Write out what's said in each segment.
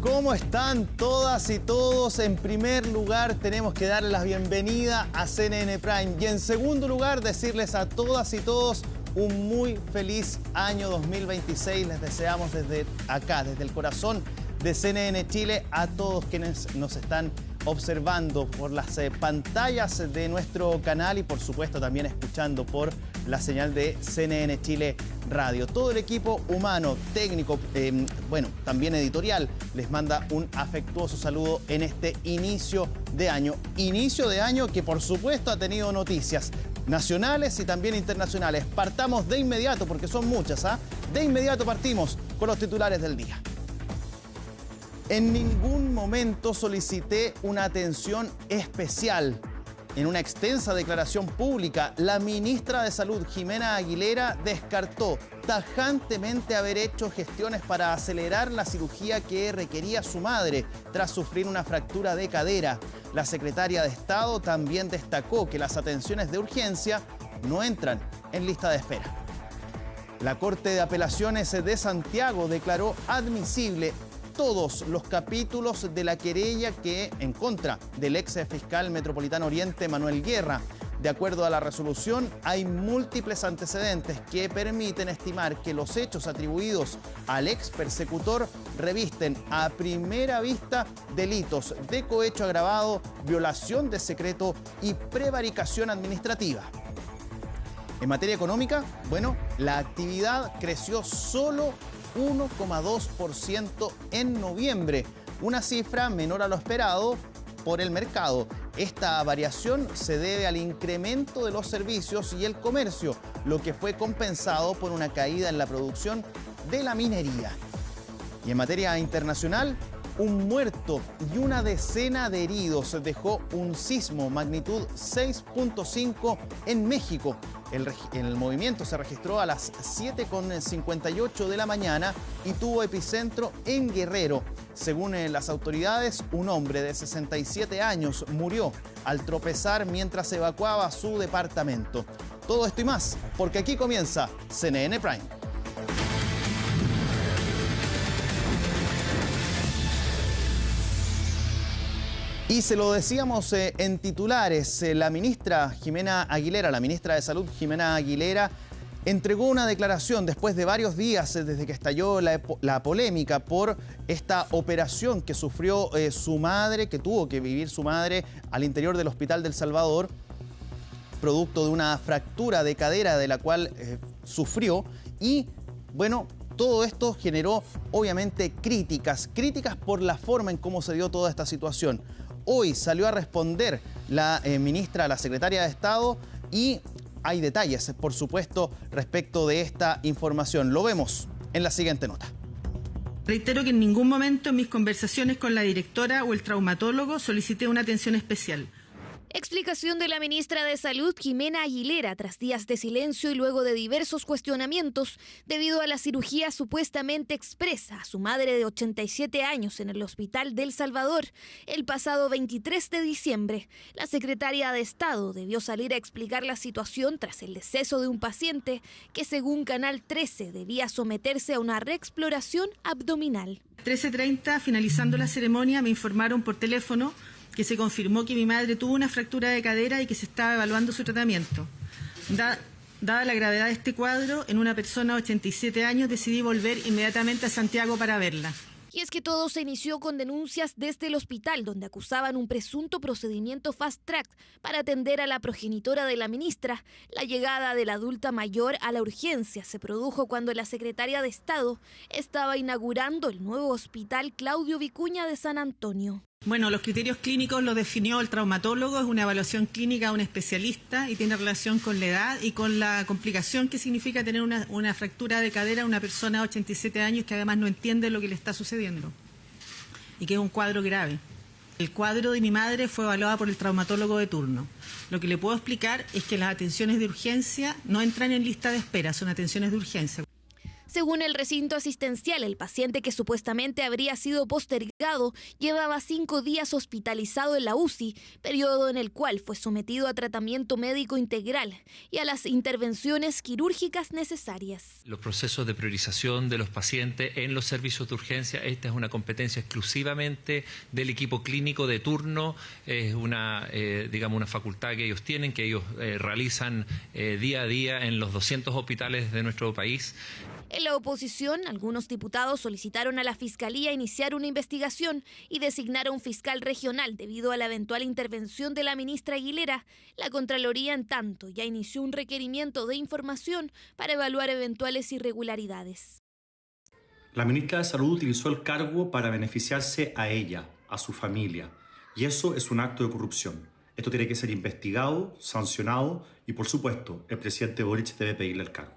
¿Cómo están todas y todos? En primer lugar, tenemos que darles la bienvenida a CNN Prime. Y en segundo lugar, decirles a todas y todos un muy feliz año 2026. Les deseamos desde acá, desde el corazón de CNN Chile, a todos quienes nos están observando por las pantallas de nuestro canal y por supuesto también escuchando por la señal de CNN Chile Radio. Todo el equipo humano, técnico, también editorial, les manda un afectuoso saludo en este inicio de año. Inicio de año que por supuesto ha tenido noticias nacionales y también internacionales. Partamos de inmediato porque son muchas, ¿ah? De inmediato partimos con los titulares del día. En ningún momento solicité una atención especial. En una extensa declaración pública, la ministra de Salud, Jimena Aguilera, descartó tajantemente haber hecho gestiones para acelerar la cirugía que requería su madre tras sufrir una fractura de cadera. La secretaria de Estado también destacó que las atenciones de urgencia no entran en lista de espera. La Corte de Apelaciones de Santiago declaró admisible todos los capítulos de la querella que en contra del ex fiscal metropolitano Oriente, Manuel Guerra. De acuerdo a la resolución, hay múltiples antecedentes que permiten estimar que los hechos atribuidos al ex persecutor revisten a primera vista delitos de cohecho agravado, violación de secreto y prevaricación administrativa. En materia económica, la actividad creció solo 1,2% en noviembre, una cifra menor a lo esperado por el mercado. Esta variación se debe al incremento de los servicios y el comercio, lo que fue compensado por una caída en la producción de la minería. Y en materia internacional, un muerto y una decena de heridos dejó un sismo magnitud 6.5 en México. El movimiento se registró a las 7:58 de la mañana y tuvo epicentro en Guerrero. Según las autoridades, un hombre de 67 años murió al tropezar mientras evacuaba su departamento. Todo esto y más, porque aquí comienza CNN Prime. Y se lo decíamos en titulares, la ministra Jimena Aguilera, la ministra de Salud Jimena Aguilera, entregó una declaración después de varios días desde que estalló la polémica por esta operación que sufrió su madre, que tuvo que vivir su madre al interior del Hospital del Salvador, producto de una fractura de cadera de la cual sufrió. Y todo esto generó obviamente críticas por la forma en cómo se dio toda esta situación. Hoy salió a responder la ministra, la secretaria de Estado, y hay detalles, por supuesto, respecto de esta información. Lo vemos en la siguiente nota. Reitero que en ningún momento en mis conversaciones con la directora o el traumatólogo solicité una atención especial. Explicación de la ministra de Salud, Jimena Aguilera, tras días de silencio y luego de diversos cuestionamientos debido a la cirugía supuestamente expresa a su madre de 87 años en el Hospital del Salvador. El pasado 23 de diciembre, la secretaria de Estado debió salir a explicar la situación tras el deceso de un paciente que, según Canal 13, debía someterse a una reexploración abdominal. 13:30, finalizando la ceremonia, me informaron por teléfono que se confirmó que mi madre tuvo una fractura de cadera y que se estaba evaluando su tratamiento. Dada la gravedad de este cuadro, en una persona de 87 años decidí volver inmediatamente a Santiago para verla. Y es que todo se inició con denuncias desde el hospital, donde acusaban un presunto procedimiento fast track para atender a la progenitora de la ministra. La llegada de la adulta mayor a la urgencia se produjo cuando la secretaria de Estado estaba inaugurando el nuevo hospital Claudio Vicuña de San Antonio. Los criterios clínicos los definió el traumatólogo, es una evaluación clínica de un especialista y tiene relación con la edad y con la complicación que significa tener una fractura de cadera a una persona de 87 años que además no entiende lo que le está sucediendo y que es un cuadro grave. El cuadro de mi madre fue evaluado por el traumatólogo de turno. Lo que le puedo explicar es que las atenciones de urgencia no entran en lista de espera, son atenciones de urgencia. Según el recinto asistencial, el paciente que supuestamente habría sido postergado llevaba 5 días hospitalizado en la UCI, periodo en el cual fue sometido a tratamiento médico integral y a las intervenciones quirúrgicas necesarias. Los procesos de priorización de los pacientes en los servicios de urgencia, esta es una competencia exclusivamente del equipo clínico de turno, es una facultad que ellos tienen, que ellos realizan día a día en los 200 hospitales de nuestro país. En la oposición, algunos diputados solicitaron a la Fiscalía iniciar una investigación y designar a un fiscal regional debido a la eventual intervención de la ministra Aguilera. La Contraloría, en tanto, ya inició un requerimiento de información para evaluar eventuales irregularidades. La ministra de Salud utilizó el cargo para beneficiarse a ella, a su familia, y eso es un acto de corrupción. Esto tiene que ser investigado, sancionado y, por supuesto, el presidente Boric debe pedirle el cargo.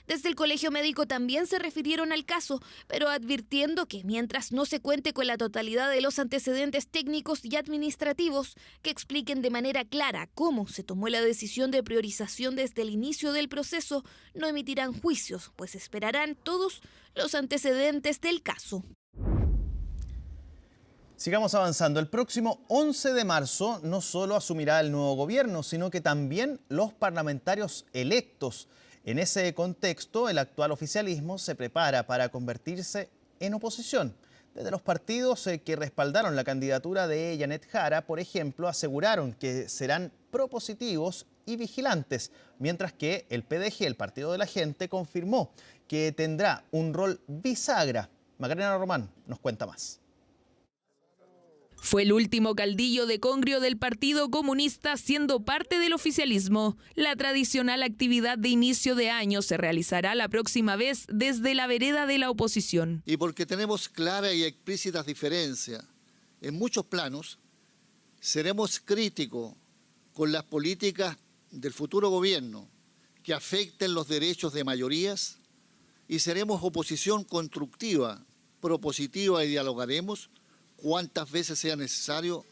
Desde el Colegio Médico también se refirieron al caso, pero advirtiendo que mientras no se cuente con la totalidad de los antecedentes técnicos y administrativos que expliquen de manera clara cómo se tomó la decisión de priorización desde el inicio del proceso, no emitirán juicios, pues esperarán todos los antecedentes del caso. Sigamos avanzando. El próximo 11 de marzo no solo asumirá el nuevo gobierno, sino que también los parlamentarios electos. En ese contexto, el actual oficialismo se prepara para convertirse en oposición. Desde los partidos que respaldaron la candidatura de Janet Jara, por ejemplo, aseguraron que serán propositivos y vigilantes, mientras que el PDG, el Partido de la Gente, confirmó que tendrá un rol bisagra. Macarena Román nos cuenta más. Fue el último caudillo de Congrio del Partido Comunista siendo parte del oficialismo. La tradicional actividad de inicio de año se realizará la próxima vez desde la vereda de la oposición. Y porque tenemos claras y explícitas diferencias en muchos planos, seremos críticos con las políticas del futuro gobierno que afecten los derechos de mayorías y seremos oposición constructiva, propositiva y dialogaremos cuántas veces sea necesario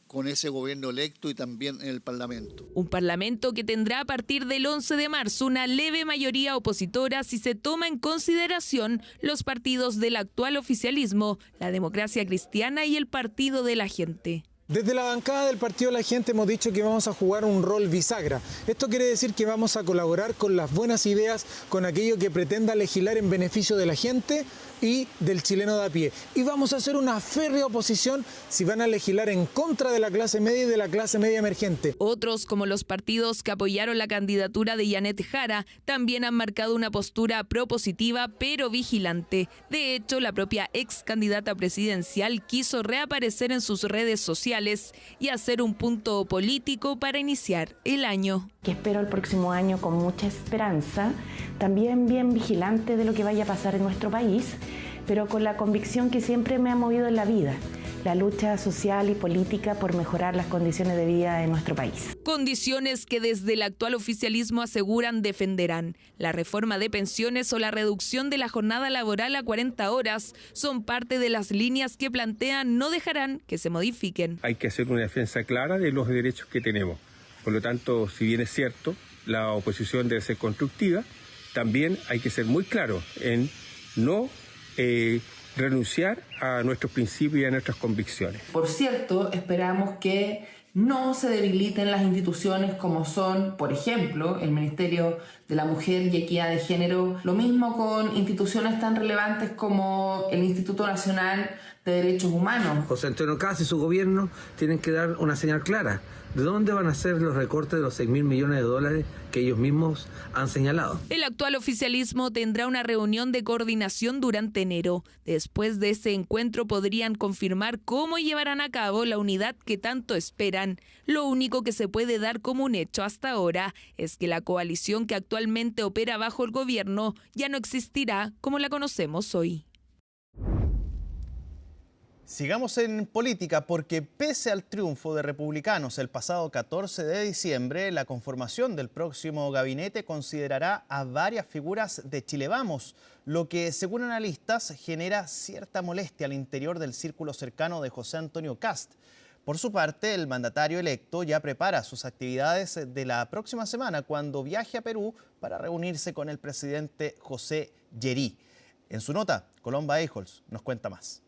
con ese gobierno electo y también en el Parlamento. Un Parlamento que tendrá a partir del 11 de marzo una leve mayoría opositora si se toma en consideración los partidos del actual oficialismo, la Democracia Cristiana y el Partido de la Gente. Desde la bancada del Partido de la Gente hemos dicho que vamos a jugar un rol bisagra. Esto quiere decir que vamos a colaborar con las buenas ideas, con aquello que pretenda legislar en beneficio de la gente y del chileno de a pie. Y vamos a hacer una férrea oposición si van a legislar en contra de la clase media y de la clase media emergente. Otros, como los partidos que apoyaron la candidatura de Janet Jara, también han marcado una postura propositiva pero vigilante. De hecho, la propia ex candidata presidencial quiso reaparecer en sus redes sociales y hacer un punto político para iniciar el año. Que espero el próximo año con mucha esperanza, también bien vigilante de lo que vaya a pasar en nuestro país, pero con la convicción que siempre me ha movido en la vida, la lucha social y política por mejorar las condiciones de vida de nuestro país. Condiciones que desde el actual oficialismo aseguran defenderán. La reforma de pensiones o la reducción de la jornada laboral a 40 horas son parte de las líneas que plantean no dejarán que se modifiquen. Hay que hacer una defensa clara de los derechos que tenemos. Por lo tanto, si bien es cierto, la oposición debe ser constructiva, también hay que ser muy claro en no renunciar a nuestros principios y a nuestras convicciones. Por cierto, esperamos que no se debiliten las instituciones como son, por ejemplo, el Ministerio de la Mujer y Equidad de Género, lo mismo con instituciones tan relevantes como el Instituto Nacional de Derechos Humanos. José Antonio Kast y su gobierno tienen que dar una señal clara. ¿De dónde van a ser los recortes de los 6.000 millones de dólares que ellos mismos han señalado? El actual oficialismo tendrá una reunión de coordinación durante enero. Después de ese encuentro podrían confirmar cómo llevarán a cabo la unidad que tanto esperan. Lo único que se puede dar como un hecho hasta ahora es que la coalición que actualmente opera bajo el gobierno ya no existirá como la conocemos hoy. Sigamos en política porque pese al triunfo de republicanos el pasado 14 de diciembre, la conformación del próximo gabinete considerará a varias figuras de Chile Vamos, lo que según analistas genera cierta molestia al interior del círculo cercano de José Antonio Kast. Por su parte, el mandatario electo ya prepara sus actividades de la próxima semana cuando viaje a Perú para reunirse con el presidente José Yerí. En su nota, Colomba Eijols nos cuenta más.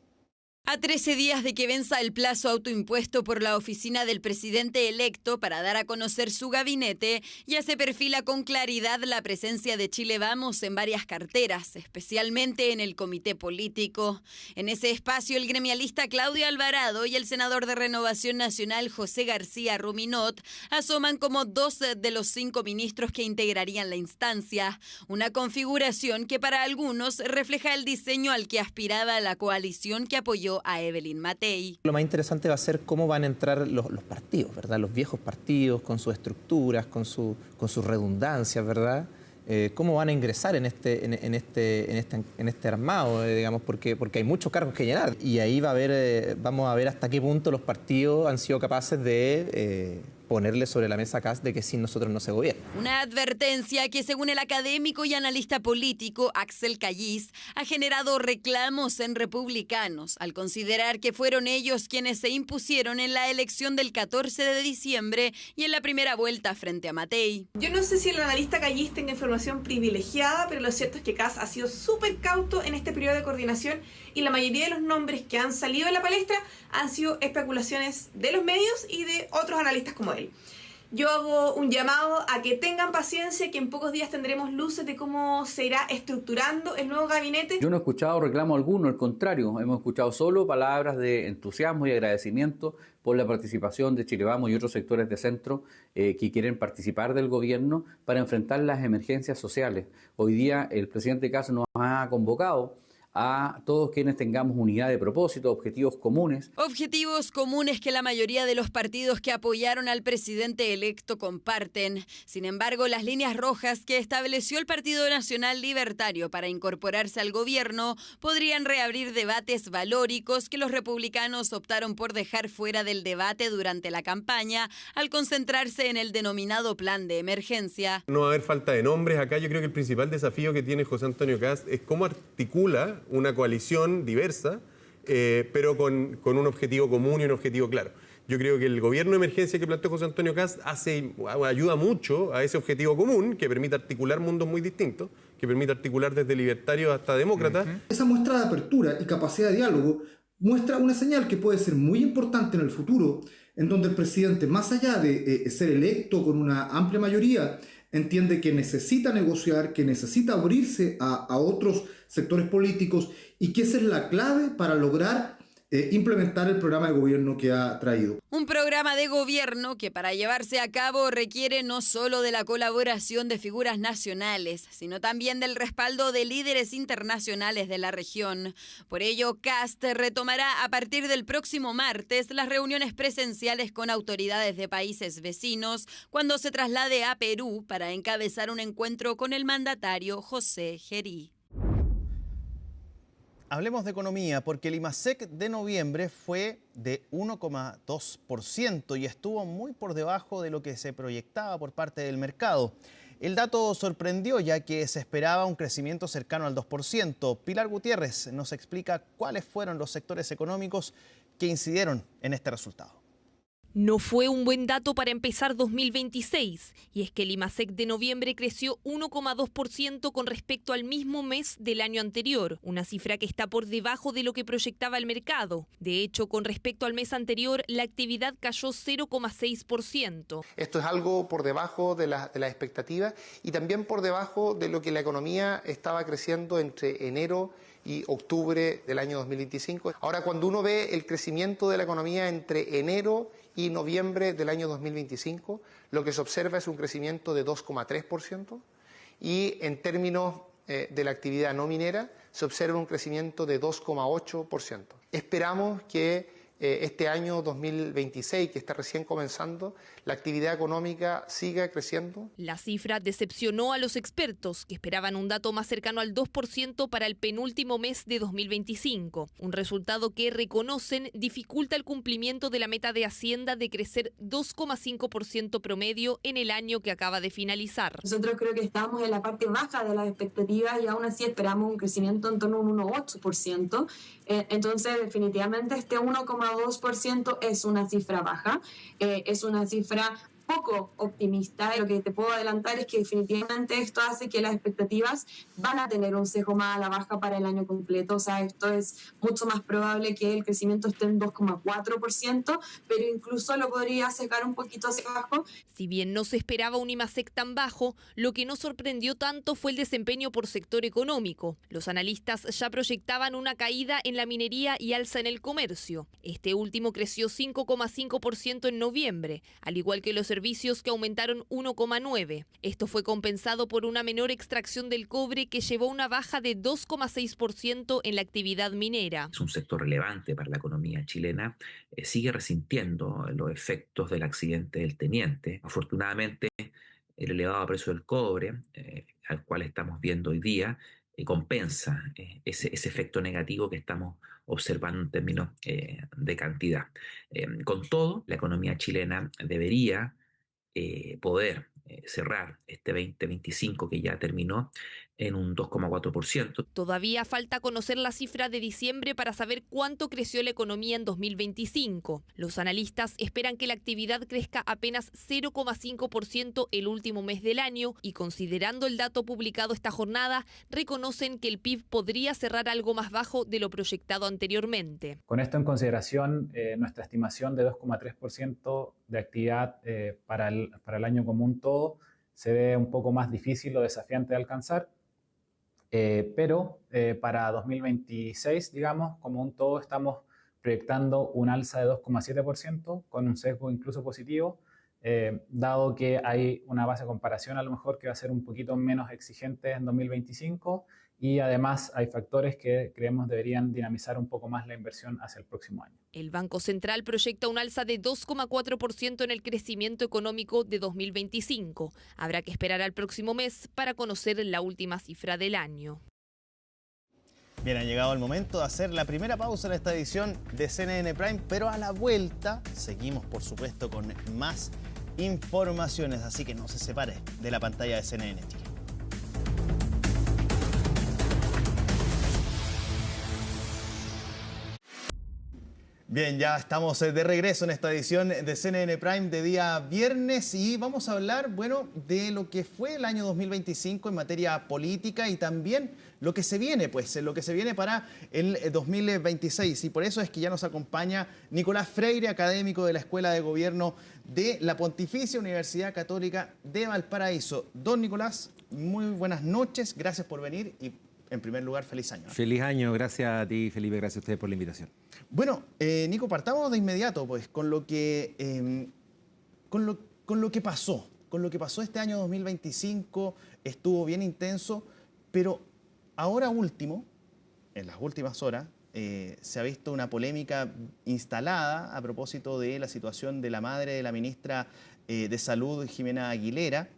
A 13 días de que venza el plazo autoimpuesto por la oficina del presidente electo para dar a conocer su gabinete, ya se perfila con claridad la presencia de Chile Vamos en varias carteras, especialmente en el comité político. En ese espacio, el gremialista Claudio Alvarado y el senador de Renovación Nacional José García Ruminot asoman como 2 de los 5 ministros que integrarían la instancia, una configuración que para algunos refleja el diseño al que aspiraba la coalición que apoyó a Evelyn Matei. Lo más interesante va a ser cómo van a entrar los partidos, ¿verdad? Los viejos partidos con sus estructuras, con sus redundancias, ¿verdad? Cómo van a ingresar en este armado, digamos, porque hay muchos cargos que llenar. Y ahí vamos a ver hasta qué punto los partidos han sido capaces de ponerle sobre la mesa a Kast de que sin nosotros no se gobierna. Una advertencia que, según el académico y analista político Axel Cayís, ha generado reclamos en republicanos al considerar que fueron ellos quienes se impusieron en la elección del 14 de diciembre y en la primera vuelta frente a Matei. Yo no sé si el analista Cayís tenga información privilegiada, pero lo cierto es que Kast ha sido súper cauto en este periodo de coordinación y la mayoría de los nombres que han salido en la palestra han sido especulaciones de los medios y de otros analistas como él. Yo hago un llamado a que tengan paciencia, que en pocos días tendremos luces de cómo se irá estructurando el nuevo gabinete. Yo no he escuchado reclamo alguno, al contrario, hemos escuchado solo palabras de entusiasmo y agradecimiento por la participación de Chile Vamos y otros sectores de centro que quieren participar del gobierno para enfrentar las emergencias sociales. Hoy día el presidente Kast nos ha convocado a todos quienes tengamos unidad de propósito, objetivos comunes. Objetivos comunes que la mayoría de los partidos que apoyaron al presidente electo comparten. Sin embargo, las líneas rojas que estableció el Partido Nacional Libertario para incorporarse al gobierno podrían reabrir debates valóricos que los republicanos optaron por dejar fuera del debate durante la campaña al concentrarse en el denominado plan de emergencia. No va a haber falta de nombres. Acá yo creo que el principal desafío que tiene José Antonio Kast es cómo articula una coalición diversa, pero con un objetivo común y un objetivo claro. Yo creo que el gobierno de emergencia que planteó José Antonio Kast ayuda mucho a ese objetivo común, que permite articular mundos muy distintos, que permite articular desde libertarios hasta demócratas. Esa muestra de apertura y capacidad de diálogo muestra una señal que puede ser muy importante en el futuro, en donde el presidente, más allá de ser electo con una amplia mayoría, entiende que necesita negociar, que necesita abrirse a otros sectores políticos y que esa es la clave para lograr implementar el programa de gobierno que ha traído. Un programa de gobierno que para llevarse a cabo requiere no solo de la colaboración de figuras nacionales, sino también del respaldo de líderes internacionales de la región. Por ello, Kast retomará a partir del próximo martes las reuniones presenciales con autoridades de países vecinos cuando se traslade a Perú para encabezar un encuentro con el mandatario José Gerí. Hablemos de economía, porque el IMASEC de noviembre fue de 1,2% y estuvo muy por debajo de lo que se proyectaba por parte del mercado. El dato sorprendió ya que se esperaba un crecimiento cercano al 2%. Pilar Gutiérrez nos explica cuáles fueron los sectores económicos que incidieron en este resultado. No fue un buen dato para empezar 2026, y es que el IMASEC de noviembre creció 1,2% con respecto al mismo mes del año anterior, una cifra que está por debajo de lo que proyectaba el mercado. De hecho, con respecto al mes anterior, la actividad cayó 0,6%. Esto es algo por debajo de la expectativa y también por debajo de lo que la economía estaba creciendo entre enero y octubre del año 2025. Ahora, cuando uno ve el crecimiento de la economía entre enero y noviembre del año 2025, lo que se observa es un crecimiento de 2,3% y en términos de la actividad no minera se observa un crecimiento de 2,8%. Esperamos que este año 2026, que está recién comenzando, la actividad económica siga creciendo. La cifra decepcionó a los expertos, que esperaban un dato más cercano al 2% para el penúltimo mes de 2025. Un resultado que, reconocen, dificulta el cumplimiento de la meta de Hacienda de crecer 2,5% promedio en el año que acaba de finalizar. Nosotros creo que estamos en la parte baja de las expectativas y aún así esperamos un crecimiento en torno a un 1,8%. Entonces, definitivamente este 1,2% es una cifra baja, es una cifra poco optimista. Lo que te puedo adelantar es que definitivamente esto hace que las expectativas van a tener un sesgo más a la baja para el año completo. O sea, esto es mucho más probable que el crecimiento esté en 2,4%, pero incluso lo podría sesgar un poquito hacia abajo. Si bien no se esperaba un IMASEC tan bajo, lo que no sorprendió tanto fue el desempeño por sector económico. Los analistas ya proyectaban una caída en la minería y alza en el comercio. Este último creció 5,5% en noviembre, al igual que los servicios, que aumentaron 1,9%. Esto fue compensado por una menor extracción del cobre, que llevó una baja de 2,6% en la actividad minera. Es un sector relevante para la economía chilena, sigue resintiendo los efectos del accidente del Teniente. Afortunadamente, el elevado precio del cobre, al cual estamos viendo hoy día, compensa ese efecto negativo que estamos observando en términos de cantidad. Con todo, la economía chilena debería poder cerrar este 2025 que ya terminó en un 2,4%. Todavía falta conocer la cifra de diciembre para saber cuánto creció la economía en 2025. Los analistas esperan que la actividad crezca apenas 0,5% el último mes del año y, considerando el dato publicado esta jornada, reconocen que el PIB podría cerrar algo más bajo de lo proyectado anteriormente. Con esto en consideración, nuestra estimación de 2,3% de actividad para el año común todo se ve un poco más difícil o desafiante de alcanzar, pero para 2026, digamos, como un todo, estamos proyectando un alza de 2,7% con un sesgo incluso positivo, dado que hay una base de comparación a lo mejor que va a ser un poquito menos exigente en 2025, y además hay factores que creemos deberían dinamizar un poco más la inversión hacia el próximo año. El Banco Central proyecta un alza de 2,4% en el crecimiento económico de 2025. Habrá que esperar al próximo mes para conocer la última cifra del año. Bien, ha llegado el momento de hacer la primera pausa en esta edición de CNN Prime, pero a la vuelta seguimos, por supuesto, con más informaciones, así que no se separe de la pantalla de CNN Chile. Bien, ya estamos de regreso en esta edición de CNN Prime de día viernes y vamos a hablar, bueno, de lo que fue el año 2025 en materia política y también lo que se viene, pues, lo que se viene para el 2026. Y por eso es que ya nos acompaña Nicolás Freire, académico de la Escuela de Gobierno de la Pontificia Universidad Católica de Valparaíso. Don Nicolás, muy buenas noches, gracias por venir y, en primer lugar, feliz año. Feliz año, gracias a ti, Felipe, gracias a ustedes por la invitación. Bueno, Nico, partamos de inmediato pues, con lo que pasó. Con lo que pasó este año 2025, estuvo bien intenso, pero ahora último, en las últimas horas, se ha visto una polémica instalada a propósito de la situación de la madre de la ministra de Salud, Jimena Aguilera.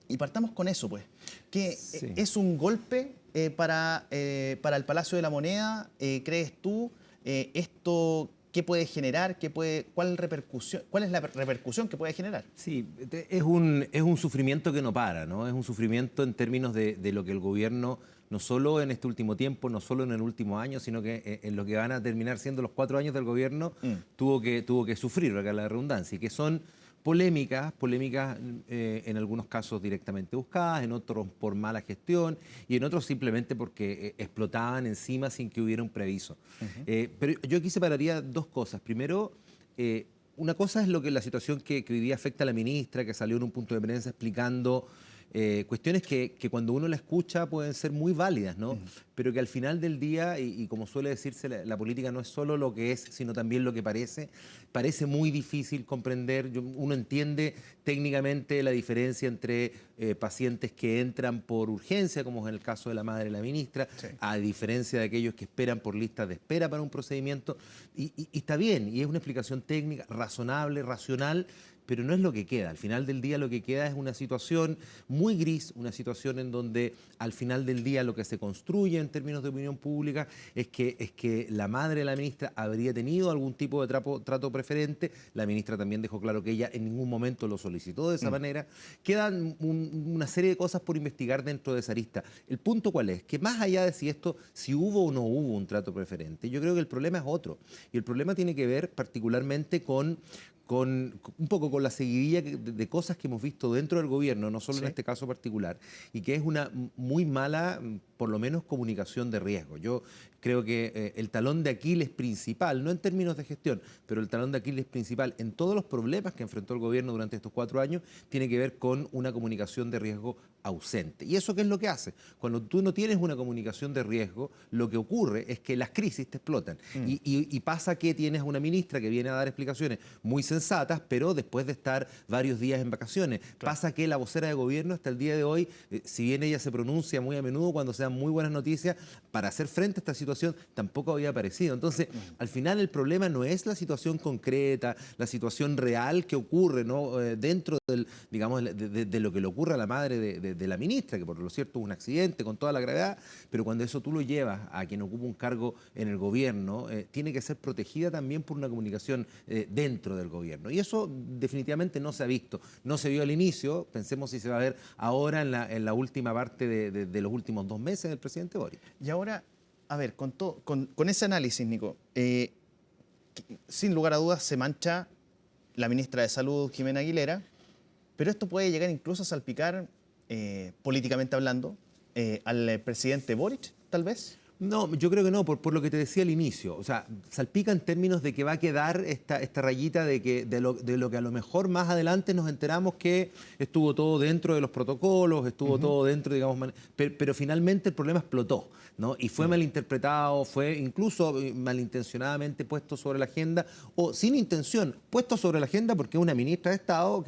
Y partamos con eso, pues, que sí. ¿Es un golpe para el Palacio de la Moneda, crees tú? ¿Esto qué puede generar? ¿Cuál es la repercusión que puede generar? Sí, es un sufrimiento que no para, ¿no? Es un sufrimiento en términos de lo que el gobierno, no solo en este último tiempo, no solo en el último año, sino que en lo que van a terminar siendo los 4 años del gobierno, tuvo que sufrir, acá la redundancia, y que son polémicas en algunos casos directamente buscadas, en otros por mala gestión y en otros simplemente porque explotaban encima sin que hubiera un previso. Pero yo aquí separaría dos cosas. Primero, una cosa es la situación que hoy día afecta a la ministra, que salió en un punto de prensa explicando cuestiones que cuando uno la escucha pueden ser muy válidas, ¿no? Pero que al final del día, y como suele decirse, la política no es solo lo que es, sino también lo que parece muy difícil comprender. Uno entiende técnicamente la diferencia entre pacientes que entran por urgencia, como es el caso de la madre de la ministra, sí, a diferencia de aquellos que esperan por listas de espera para un procedimiento, y está bien, y es una explicación técnica, razonable, racional, pero no es lo que queda. Al final del día lo que queda es una situación muy gris, una situación en donde al final del día lo que se construye en términos de opinión pública es que la madre de la ministra habría tenido algún tipo de trato preferente. La ministra también dejó claro que ella en ningún momento lo solicitó de esa manera. Quedan una serie de cosas por investigar dentro de esa arista. El punto ¿cuál es? Que más allá de si hubo o no hubo un trato preferente, yo creo que el problema es otro. Y el problema tiene que ver particularmente con un poco con la seguidilla de cosas que hemos visto dentro del gobierno, no solo en este caso particular, y que es una muy mala, por lo menos, comunicación de riesgo. Yo creo que el talón de Aquiles principal, no en términos de gestión, pero el talón de Aquiles principal en todos los problemas que enfrentó el gobierno durante estos 4 años, tiene que ver con una comunicación de riesgo ausente. ¿Y eso qué es lo que hace? Cuando tú no tienes una comunicación de riesgo, lo que ocurre es que las crisis te explotan. Y pasa que tienes una ministra que viene a dar explicaciones muy sensatas, pero después de estar varios días en vacaciones. Pasa que la vocera de gobierno hasta el día de hoy, si bien ella se pronuncia muy a menudo cuando se dan muy buenas noticias, para hacer frente a esta situación tampoco había aparecido. Entonces, al final el problema no es la situación concreta, la situación real que ocurre, ¿no? Dentro del, digamos, de lo que le ocurre a la madre de la ministra, que por lo cierto es un accidente con toda la gravedad, pero cuando eso tú lo llevas a quien ocupa un cargo en el gobierno, tiene que ser protegida también por una comunicación dentro del gobierno. Y eso definitivamente no se ha visto. No se vio al inicio, pensemos si se va a ver ahora en la última parte de los últimos 2 meses del presidente Boric. Y ahora, a ver, con ese análisis, Nico, sin lugar a dudas se mancha la ministra de Salud, Jimena Aguilera, pero esto puede llegar incluso a salpicar, políticamente hablando, al presidente Boric, tal vez. No, yo creo que no, por lo que te decía al inicio. O sea, salpica en términos de que va a quedar esta rayita de lo que a lo mejor más adelante nos enteramos que estuvo todo dentro de los protocolos, estuvo todo dentro, digamos, pero finalmente el problema explotó, ¿no? Y fue malinterpretado, fue incluso malintencionadamente puesto sobre la agenda, o sin intención, puesto sobre la agenda porque es una ministra de Estado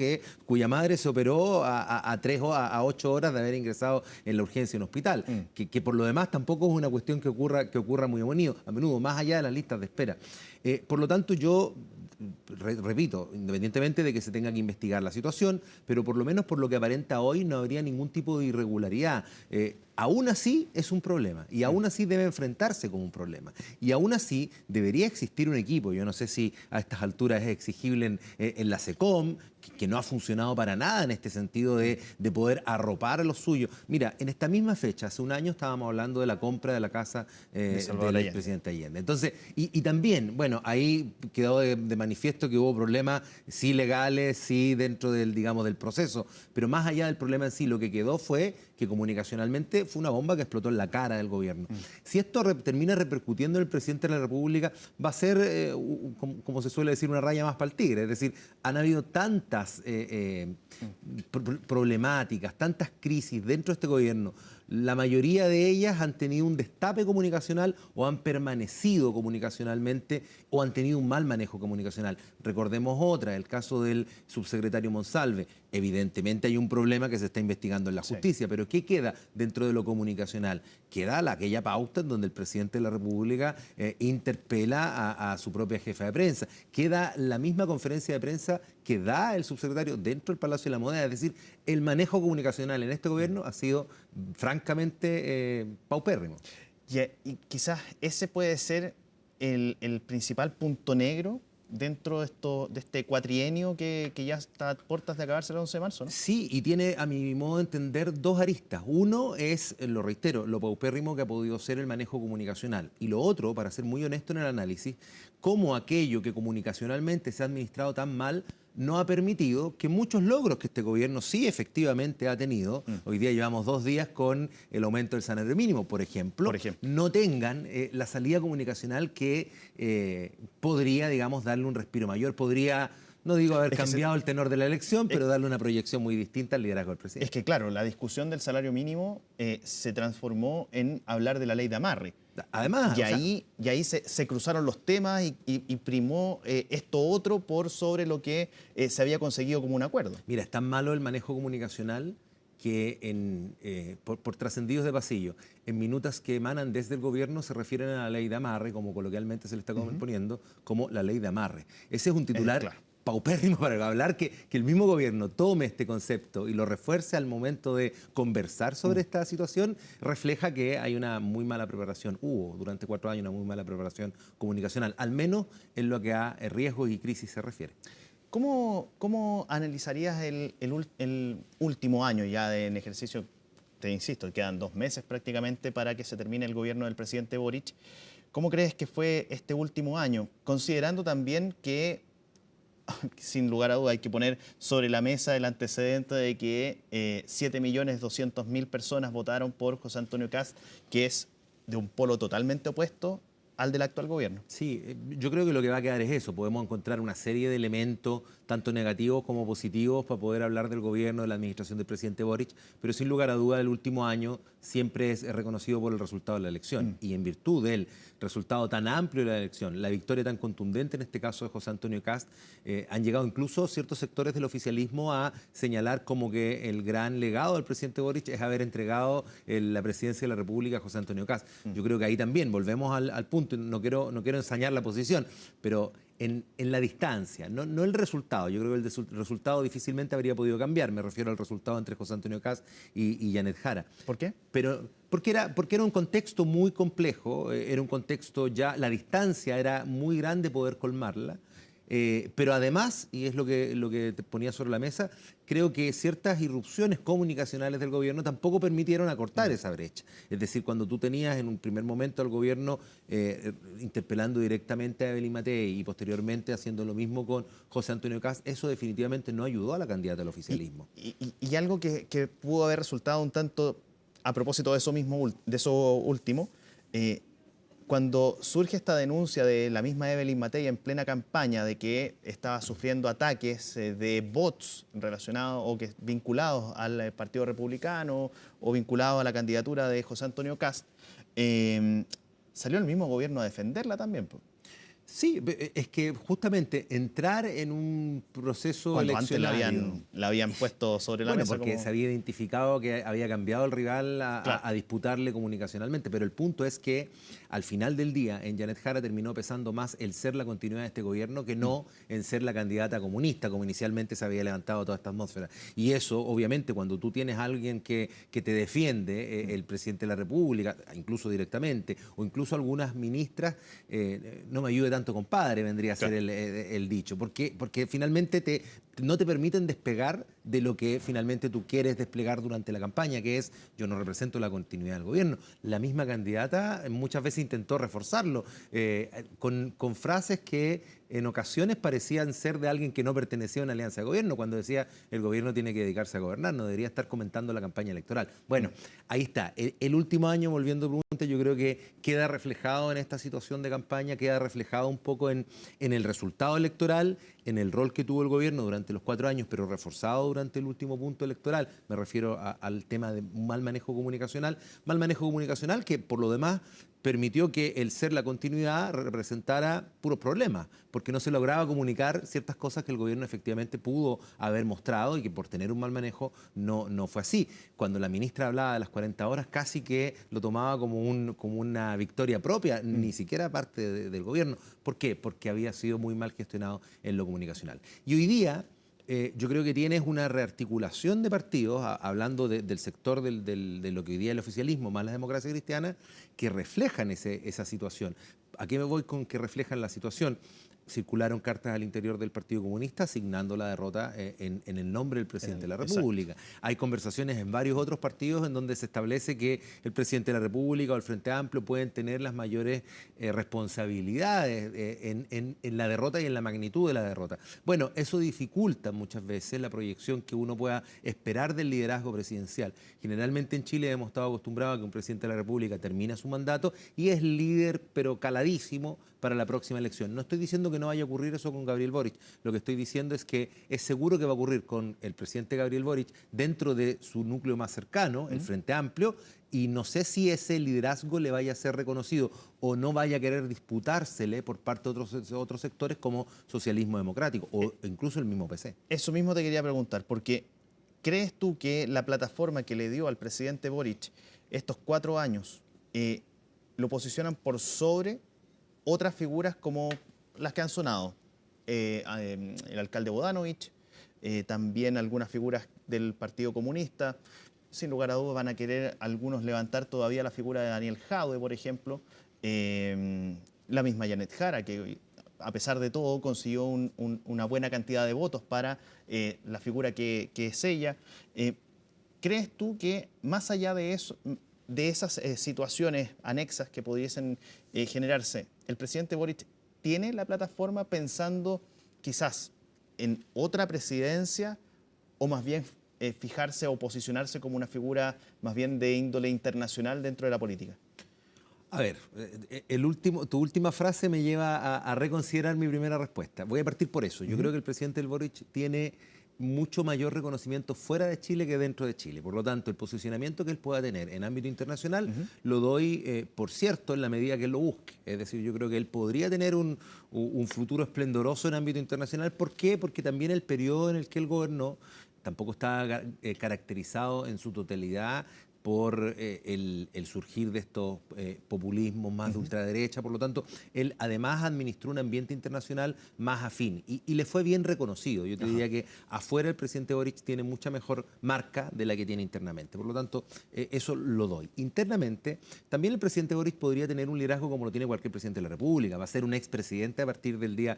cuya madre se operó a 8 horas de haber ingresado en la urgencia en un hospital, que por lo demás tampoco es una cuestión que ocurra muy a menudo, más allá de las listas de espera. Por lo tanto, yo repito, independientemente de que se tenga que investigar la situación, pero por lo menos por lo que aparenta hoy no habría ningún tipo de irregularidad. Aún así es un problema y aún así debe enfrentarse como un problema. Y aún así debería existir un equipo. Yo no sé si a estas alturas es exigible en la SECOM, que no ha funcionado para nada en este sentido de poder arropar a los suyos. Mira, en esta misma fecha, hace un año estábamos hablando de la compra de la casa del presidente Allende. Entonces, y también, bueno, ahí quedó de manifiesto que hubo problemas sí legales, sí dentro del, digamos, del proceso, pero más allá del problema en sí, lo que quedó fue que comunicacionalmente fue una bomba que explotó en la cara del gobierno. Si esto termina repercutiendo en el presidente de la República, va a ser, como se suele decir, una raya más para el tigre. Es decir, han habido tantas problemáticas, tantas crisis dentro de este gobierno. La mayoría de ellas han tenido un destape comunicacional o han permanecido comunicacionalmente o han tenido un mal manejo comunicacional. Recordemos otra, el caso del subsecretario Monsalve. Evidentemente hay un problema que se está investigando en la justicia, pero ¿qué queda dentro de lo comunicacional? Queda aquella pauta en donde el presidente de la República interpela a su propia jefa de prensa. Queda la misma conferencia de prensa que da el subsecretario dentro del Palacio de la Moneda. Es decir, el manejo comunicacional en este gobierno ha sido francamente paupérrimo. Y quizás ese puede ser el principal punto negro dentro de este cuatrienio que ya está a puertas de acabarse el 11 de marzo, ¿no? Sí, y tiene, a mi modo de entender, 2 aristas. Uno es, lo reitero, lo paupérrimo que ha podido ser el manejo comunicacional. Y lo otro, para ser muy honesto en el análisis, cómo aquello que comunicacionalmente se ha administrado tan mal no ha permitido que muchos logros que este gobierno sí efectivamente ha tenido, hoy día llevamos 2 días con el aumento del salario mínimo, por ejemplo, no tengan la salida comunicacional que podría, digamos, darle un respiro mayor, podría, no digo haber cambiado el tenor de la elección, pero darle una proyección muy distinta al liderazgo del presidente. Es que claro, la discusión del salario mínimo se transformó en hablar de la ley de amarre. Además, y ahí se cruzaron los temas y primó esto otro por sobre lo que se había conseguido como un acuerdo. Mira, es tan malo el manejo comunicacional que por trascendidos de pasillo, en minutas que emanan desde el gobierno se refieren a la ley de amarre, como coloquialmente se le está poniendo, como la ley de amarre. Ese es un titular paupérrimo para hablar que el mismo gobierno tome este concepto y lo refuerce al momento de conversar sobre esta situación, refleja que hay una muy mala preparación. Hubo durante 4 años una muy mala preparación comunicacional, al menos en lo que a riesgos y crisis se refiere. ¿Cómo analizarías el último año ya en ejercicio? Te insisto, quedan 2 meses prácticamente para que se termine el gobierno del presidente Boric. ¿Cómo crees que fue este último año? Considerando también que sin lugar a duda hay que poner sobre la mesa el antecedente de que 7.200.000 personas votaron por José Antonio Kast, que es de un polo totalmente opuesto al del actual gobierno. Sí, yo creo que lo que va a quedar es eso. Podemos encontrar una serie de elementos, tanto negativos como positivos, para poder hablar del gobierno, de la administración del presidente Boric, pero sin lugar a duda el último año siempre es reconocido por el resultado de la elección. Y en virtud del resultado tan amplio de la elección, la victoria tan contundente en este caso de José Antonio Kast, han llegado incluso ciertos sectores del oficialismo a señalar como que el gran legado del presidente Boric es haber entregado la presidencia de la República a José Antonio Kast. Yo creo que ahí también volvemos al punto. No quiero ensañar la posición, pero en la distancia, no el resultado. Yo creo que el resultado difícilmente habría podido cambiar. Me refiero al resultado entre José Antonio Kast y Janet Jara. ¿Por qué? Porque era un contexto muy complejo, era un contexto ya, la distancia era muy grande poder colmarla. Pero además, y es lo que te ponía sobre la mesa, creo que ciertas irrupciones comunicacionales del gobierno tampoco permitieron acortar esa brecha. Es decir, cuando tú tenías en un primer momento al gobierno interpelando directamente a Evelyn Matei y posteriormente haciendo lo mismo con José Antonio Kast, eso definitivamente no ayudó a la candidata al oficialismo. Y algo que pudo haber resultado un tanto a propósito de eso último, cuando surge esta denuncia de la misma Evelyn Matei en plena campaña de que estaba sufriendo ataques de bots relacionados o vinculados al Partido Republicano o vinculados a la candidatura de José Antonio Kast, salió el mismo gobierno a defenderla también. Sí, es que justamente entrar en un proceso cuando eleccionario... Antes la habían puesto sobre la mesa. Porque se había identificado que había cambiado el rival a disputarle comunicacionalmente, pero el punto es que al final del día en Janet Jara terminó pesando más el ser la continuidad de este gobierno que no en ser la candidata comunista, como inicialmente se había levantado toda esta atmósfera. Y eso, obviamente, cuando tú tienes a alguien que te defiende, el presidente de la República, incluso directamente, o incluso algunas ministras, no me ayude tanto compadre, vendría a ser el dicho, porque finalmente no te permiten despegar de lo que finalmente tú quieres desplegar durante la campaña, que es, yo no represento la continuidad del gobierno. La misma candidata muchas veces intentó reforzarlo con frases que en ocasiones parecían ser de alguien que no pertenecía a una alianza de gobierno, cuando decía el gobierno tiene que dedicarse a gobernar, no debería estar comentando la campaña electoral. Bueno, ahí está. El último año, volviendo a pregunta, yo creo que queda reflejado en esta situación de campaña, queda reflejado un poco en el resultado electoral, en el rol que tuvo el gobierno durante los 4 años, pero reforzado durante el último punto electoral. Me refiero al tema de mal manejo comunicacional que por lo demás permitió que el ser la continuidad representara puros problemas, porque no se lograba comunicar ciertas cosas que el gobierno efectivamente pudo haber mostrado y que por tener un mal manejo no fue así. Cuando la ministra hablaba de las 40 horas, casi que lo tomaba como una victoria propia, ni siquiera parte del gobierno. ¿Por qué? Porque había sido muy mal gestionado en lo comunicacional. Y hoy día yo creo que tienes una rearticulación de partidos, hablando del sector de lo que hoy día es el oficialismo, más la democracia cristiana, que reflejan esa situación. ¿A qué me voy con que reflejan la situación? Circularon cartas al interior del Partido Comunista asignando la derrota en el nombre del presidente de la República. Exacto. Hay conversaciones en varios otros partidos en donde se establece que el presidente de la República o el Frente Amplio pueden tener las mayores responsabilidades en la derrota y en la magnitud de la derrota. Bueno, eso dificulta muchas veces la proyección que uno pueda esperar del liderazgo presidencial. Generalmente en Chile hemos estado acostumbrados a que un presidente de la República termina su mandato y es líder, pero caladísimo, para la próxima elección. No estoy diciendo que no vaya a ocurrir eso con Gabriel Boric. Lo que estoy diciendo es que es seguro que va a ocurrir con el presidente Gabriel Boric dentro de su núcleo más cercano, el Frente Amplio, y no sé si ese liderazgo le vaya a ser reconocido o no vaya a querer disputársele por parte de otros sectores como socialismo democrático o incluso el mismo PC. Eso mismo te quería preguntar, porque ¿crees tú que la plataforma que le dio al presidente Boric estos 4 años lo posicionan por sobre otras figuras como las que han sonado? El alcalde Bodanovich, también algunas figuras del Partido Comunista. Sin lugar a dudas van a querer algunos levantar todavía la figura de Daniel Jadue, por ejemplo. La misma Janet Jara, que a pesar de todo consiguió una buena cantidad de votos para la figura que es ella. ¿Crees tú que más allá de eso, de esas situaciones anexas que pudiesen generarse, el presidente Boric tiene la plataforma pensando quizás en otra presidencia o más bien fijarse o posicionarse como una figura más bien de índole internacional dentro de la política? A ver, tu última frase me lleva a reconsiderar mi primera respuesta. Voy a partir por eso. Yo creo que el presidente Boric tiene mucho mayor reconocimiento fuera de Chile que dentro de Chile. Por lo tanto, el posicionamiento que él pueda tener en ámbito internacional lo doy por cierto en la medida que él lo busque. Es decir, yo creo que él podría tener un futuro esplendoroso en ámbito internacional. ¿Por qué? Porque también el periodo en el que él gobernó tampoco está caracterizado en su totalidad por el surgir de estos populismos más de ultraderecha. Por lo tanto, él además administró un ambiente internacional más afín y le fue bien reconocido. Yo te diría que afuera el presidente Boric tiene mucha mejor marca de la que tiene internamente. Por lo tanto, eso lo doy. Internamente, también el presidente Boric podría tener un liderazgo como lo tiene cualquier presidente de la República. Va a ser un expresidente a partir del día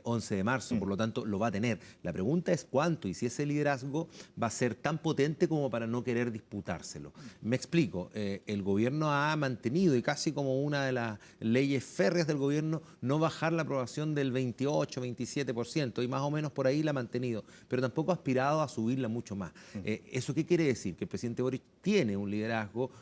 11 de marzo. Por lo tanto, lo va a tener. La pregunta es cuánto y si ese liderazgo va a ser tan potente como para no querer disputárselo. Me explico, el gobierno ha mantenido, y casi como una de las leyes férreas del gobierno, no bajar la aprobación del 28, 27%, y más o menos por ahí la ha mantenido, pero tampoco ha aspirado a subirla mucho más. ¿Eso qué quiere decir? Que el presidente Boric tiene un liderazgo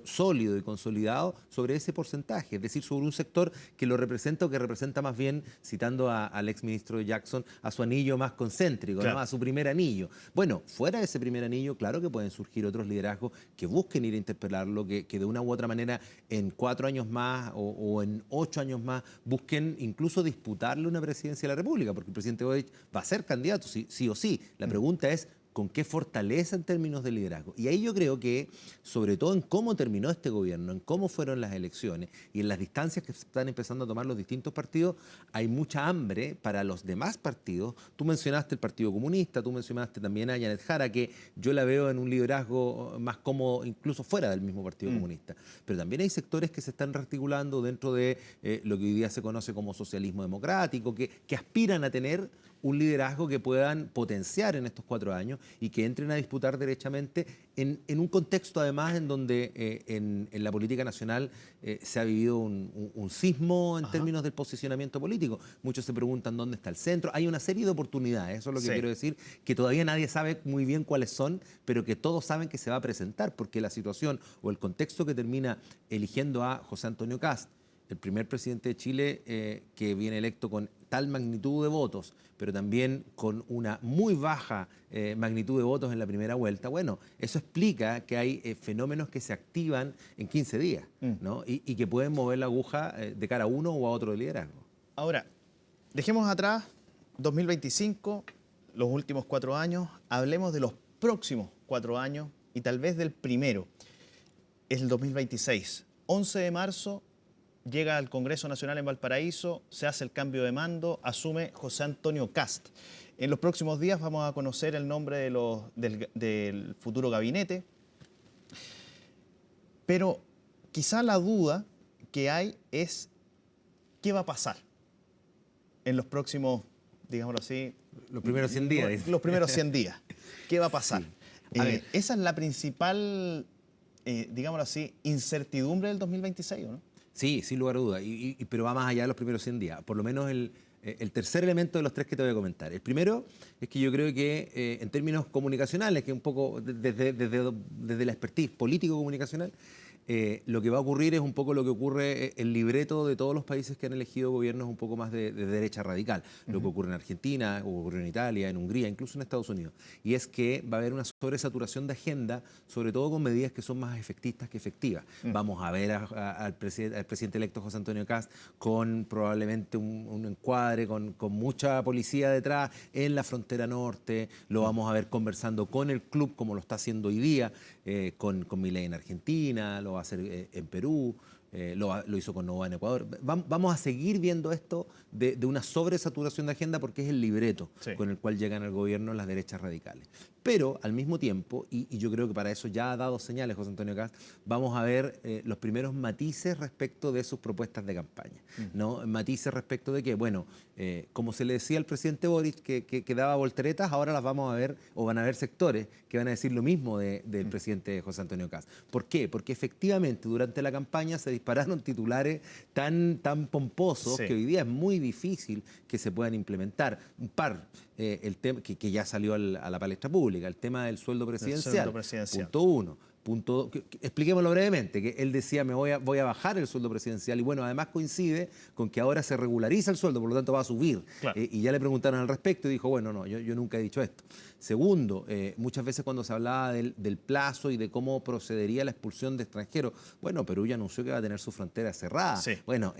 sólido y consolidado sobre ese porcentaje, es decir, sobre un sector que lo representa o que representa más bien, citando al exministro Jackson, a su anillo más concéntrico, claro, ¿no? A su primer anillo. Bueno, fuera de ese primer anillo, claro que pueden surgir otros liderazgos que busquen ir a interpelarlo, que de una u otra manera en 4 años más o en 8 años más busquen incluso disputarle una presidencia de la República, porque el presidente Boric va a ser candidato, sí o sí. La pregunta es con qué fortaleza en términos de liderazgo. Y ahí yo creo que, sobre todo en cómo terminó este gobierno, en cómo fueron las elecciones y en las distancias que están empezando a tomar los distintos partidos, hay mucha hambre para los demás partidos. Tú mencionaste el Partido Comunista, tú mencionaste también a Janet Jara, que yo la veo en un liderazgo más cómodo incluso fuera del mismo Partido Comunista. Pero también hay sectores que se están rearticulando dentro de lo que hoy día se conoce como socialismo democrático, que aspiran a tener un liderazgo que puedan potenciar en estos 4 años y que entren a disputar derechamente en un contexto además en donde en la política nacional se ha vivido un sismo en términos del posicionamiento político. Muchos se preguntan dónde está el centro. Hay una serie de oportunidades, eso es lo que quiero decir, que todavía nadie sabe muy bien cuáles son, pero que todos saben que se va a presentar, porque la situación o el contexto que termina eligiendo a José Antonio Kast, el primer presidente de Chile que viene electo con tal magnitud de votos, pero también con una muy baja magnitud de votos en la primera vuelta, bueno, eso explica que hay fenómenos que se activan en 15 días, ¿no? Y que pueden mover la aguja de cara a uno o a otro de liderazgo. Ahora, dejemos atrás 2025, los últimos 4 años, hablemos de los próximos 4 años y tal vez del primero, es el 2026, 11 de marzo, llega al Congreso Nacional en Valparaíso, se hace el cambio de mando, asume José Antonio Kast. En los próximos días vamos a conocer el nombre del futuro gabinete, pero quizá la duda que hay es qué va a pasar en los próximos, digámoslo así... Los primeros 100 días. Los primeros 100 días. ¿Qué va a pasar? Sí. Esa es la principal, digámoslo así, incertidumbre del 2026, ¿o no? Sí, sin lugar a dudas, pero va más allá de los primeros 100 días. Por lo menos el tercer elemento de los 3 que te voy a comentar. El primero es que yo creo que en términos comunicacionales, que un poco desde la expertise político-comunicacional, lo que va a ocurrir es un poco lo que ocurre el libreto de todos los países que han elegido gobiernos un poco más de derecha radical. Lo que ocurre en Argentina, lo que ocurre en Italia, en Hungría, incluso en Estados Unidos. Y es que va a haber una sobresaturación de agenda, sobre todo con medidas que son más efectistas que efectivas. Vamos a ver al presidente electo José Antonio Kast con probablemente un encuadre, con mucha policía detrás en la frontera norte. Lo vamos a ver conversando con el club, como lo está haciendo hoy día, con Milei en Argentina, lo va a hacer en Perú, lo hizo con Novoa en Ecuador. Vamos a seguir viendo esto de una sobresaturación de agenda porque es el libreto con el cual llegan al gobierno las derechas radicales. Pero al mismo tiempo, y yo creo que para eso ya ha dado señales José Antonio Kast, vamos a ver los primeros matices respecto de sus propuestas de campaña, ¿no? Matices respecto de que, bueno, como se le decía al presidente Boric que daba volteretas, ahora las vamos a ver, o van a haber sectores que van a decir lo mismo del presidente José Antonio Kast. ¿Por qué? Porque efectivamente durante la campaña se dispararon titulares tan pomposos Sí. que hoy día es muy difícil que se puedan implementar. Un par, el tema que ya salió a la palestra pública, el tema del sueldo presidencial. Punto 1. Expliquémoslo brevemente, que él decía voy a bajar el sueldo presidencial y bueno, además coincide con que ahora se regulariza el sueldo, por lo tanto va a subir. Claro. Y ya le preguntaron al respecto y dijo, bueno, no, yo nunca he dicho esto. Segundo, muchas veces cuando se hablaba del plazo y de cómo procedería la expulsión de extranjeros, bueno, Perú ya anunció que va a tener su frontera cerrada. Sí. Bueno,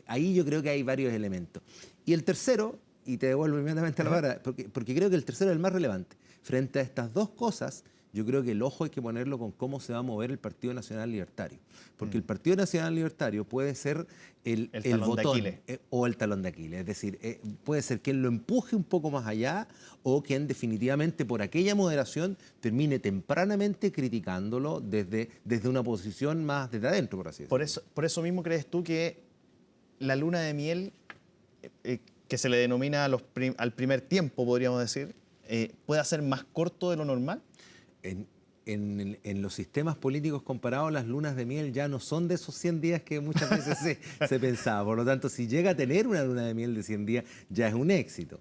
ahí yo creo que hay varios elementos. Y el tercero, y te devuelvo inmediatamente la palabra, porque creo que el tercero es el más relevante. Frente a estas dos cosas, yo creo que el ojo hay que ponerlo con cómo se va a mover el Partido Nacional Libertario. Porque el Partido Nacional Libertario puede ser el talón de botón Aquiles. o el talón de Aquiles. Es decir, puede ser quien lo empuje un poco más allá o quien definitivamente por aquella moderación termine tempranamente criticándolo desde una posición más desde adentro, por así decirlo. Por eso mismo crees tú que la luna de miel, que se le denomina al primer tiempo, podríamos decir, puede ser más corto de lo normal. En los sistemas políticos comparados, las lunas de miel ya no son de esos 100 días que muchas veces se pensaba. Por lo tanto, si llega a tener una luna de miel de 100 días, ya es un éxito.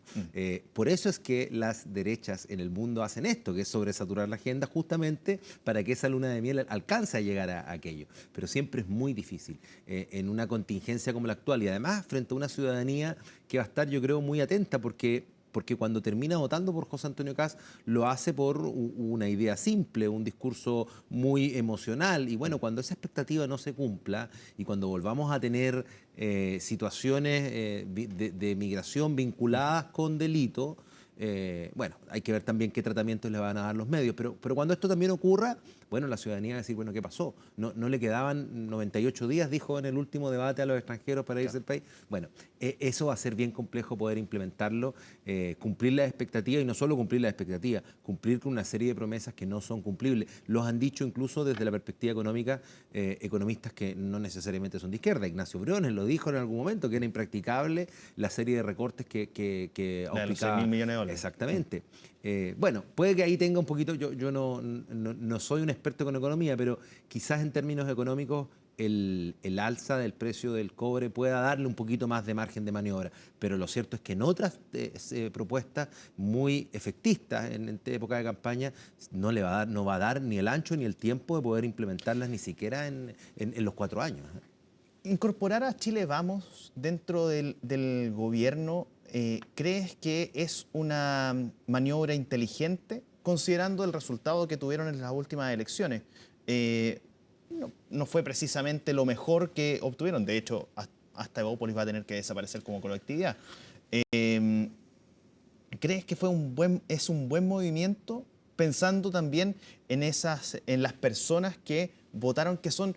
Por eso es que las derechas en el mundo hacen esto, que es sobresaturar la agenda justamente para que esa luna de miel alcance a llegar a aquello. Pero siempre es muy difícil en una contingencia como la actual y además frente a una ciudadanía que va a estar, yo creo, muy atenta porque cuando termina votando por José Antonio Kast lo hace por una idea simple, un discurso muy emocional. Y bueno, cuando esa expectativa no se cumpla y cuando volvamos a tener situaciones de migración vinculadas con delito, bueno, hay que ver también qué tratamientos le van a dar los medios. Pero cuando esto también ocurra, bueno, la ciudadanía va a decir, bueno, ¿qué pasó? No le quedaban 98 días, dijo en el último debate a los extranjeros para irse del país. Bueno, eso va a ser bien complejo poder implementarlo, cumplir las expectativas y no solo cumplir las expectativas, cumplir con una serie de promesas que no son cumplibles. Los han dicho incluso desde la perspectiva económica economistas que no necesariamente son de izquierda. Ignacio Briones lo dijo en algún momento, que era impracticable la serie de recortes que aplicaba. 6.000 millones de dólares. Exactamente. Bueno, puede que ahí tenga un poquito, yo no soy un experto con economía, pero quizás en términos económicos el alza del precio del cobre pueda darle un poquito más de margen de maniobra. Pero lo cierto es que en otras propuestas muy efectistas en época de campaña no va a dar ni el ancho ni el tiempo de poder implementarlas ni siquiera en los 4 años. Incorporar a Chile Vamos dentro del gobierno, ¿crees que es una maniobra inteligente considerando el resultado que tuvieron en las últimas elecciones? No fue precisamente lo mejor que obtuvieron. De hecho, hasta Evópolis va a tener que desaparecer como colectividad. ¿Crees que es un buen movimiento? Pensando también en las personas que votaron, que son,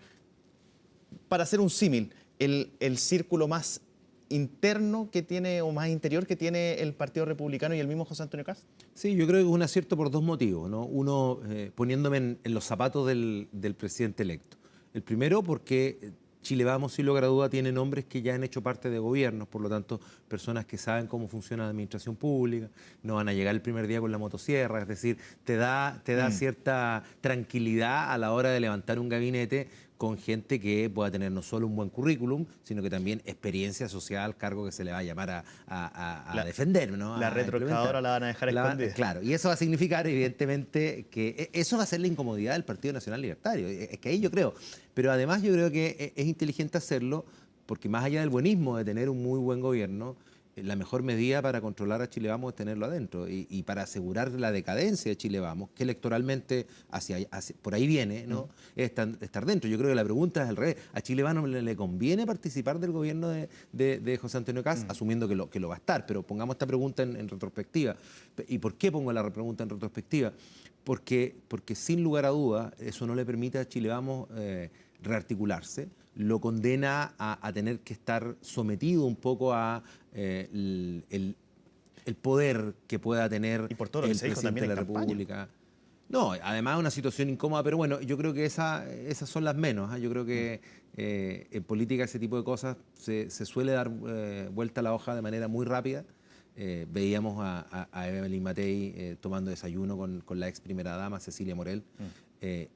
para hacer un símil, el círculo más interno que tiene o más interior que tiene el Partido Republicano y el mismo José Antonio Kast? Sí, yo creo que es un acierto por dos motivos, ¿no? Uno, poniéndome en los zapatos del presidente electo. El primero, porque Chile Vamos, sin lugar a duda, tiene nombres que ya han hecho parte de gobiernos, por lo tanto, personas que saben cómo funciona la administración pública, no van a llegar el primer día con la motosierra, es decir, te da cierta tranquilidad a la hora de levantar un gabinete con gente que pueda tener no solo un buen currículum, sino que también experiencia social, cargo que se le va a llamar a defender, ¿no? La retroexcavadora la van a dejar escondida. Claro, y eso va a significar evidentemente que eso va a ser la incomodidad del Partido Nacional Libertario, es que ahí yo creo. Pero además yo creo que es inteligente hacerlo porque más allá del buenismo de tener un muy buen gobierno, la mejor medida para controlar a Chile Vamos es tenerlo adentro y para asegurar la decadencia de Chile Vamos, que electoralmente por ahí viene, ¿no? Es estar dentro. Yo creo que la pregunta es al revés. ¿A Chile Vamos le conviene participar del gobierno de José Antonio Kast, asumiendo que lo va a estar? Pero pongamos esta pregunta en retrospectiva. ¿Y por qué pongo la pregunta en retrospectiva? Porque sin lugar a duda eso no le permite a Chile Vamos rearticularse, lo condena a tener que estar sometido un poco a el poder que pueda tener el presidente de la República. No, además es una situación incómoda, pero bueno, yo creo que esas son las menos. Yo creo que en política ese tipo de cosas se suele dar vuelta a la hoja de manera muy rápida. Veíamos a Evelyn Matei tomando desayuno con la ex primera dama, Cecilia Morel,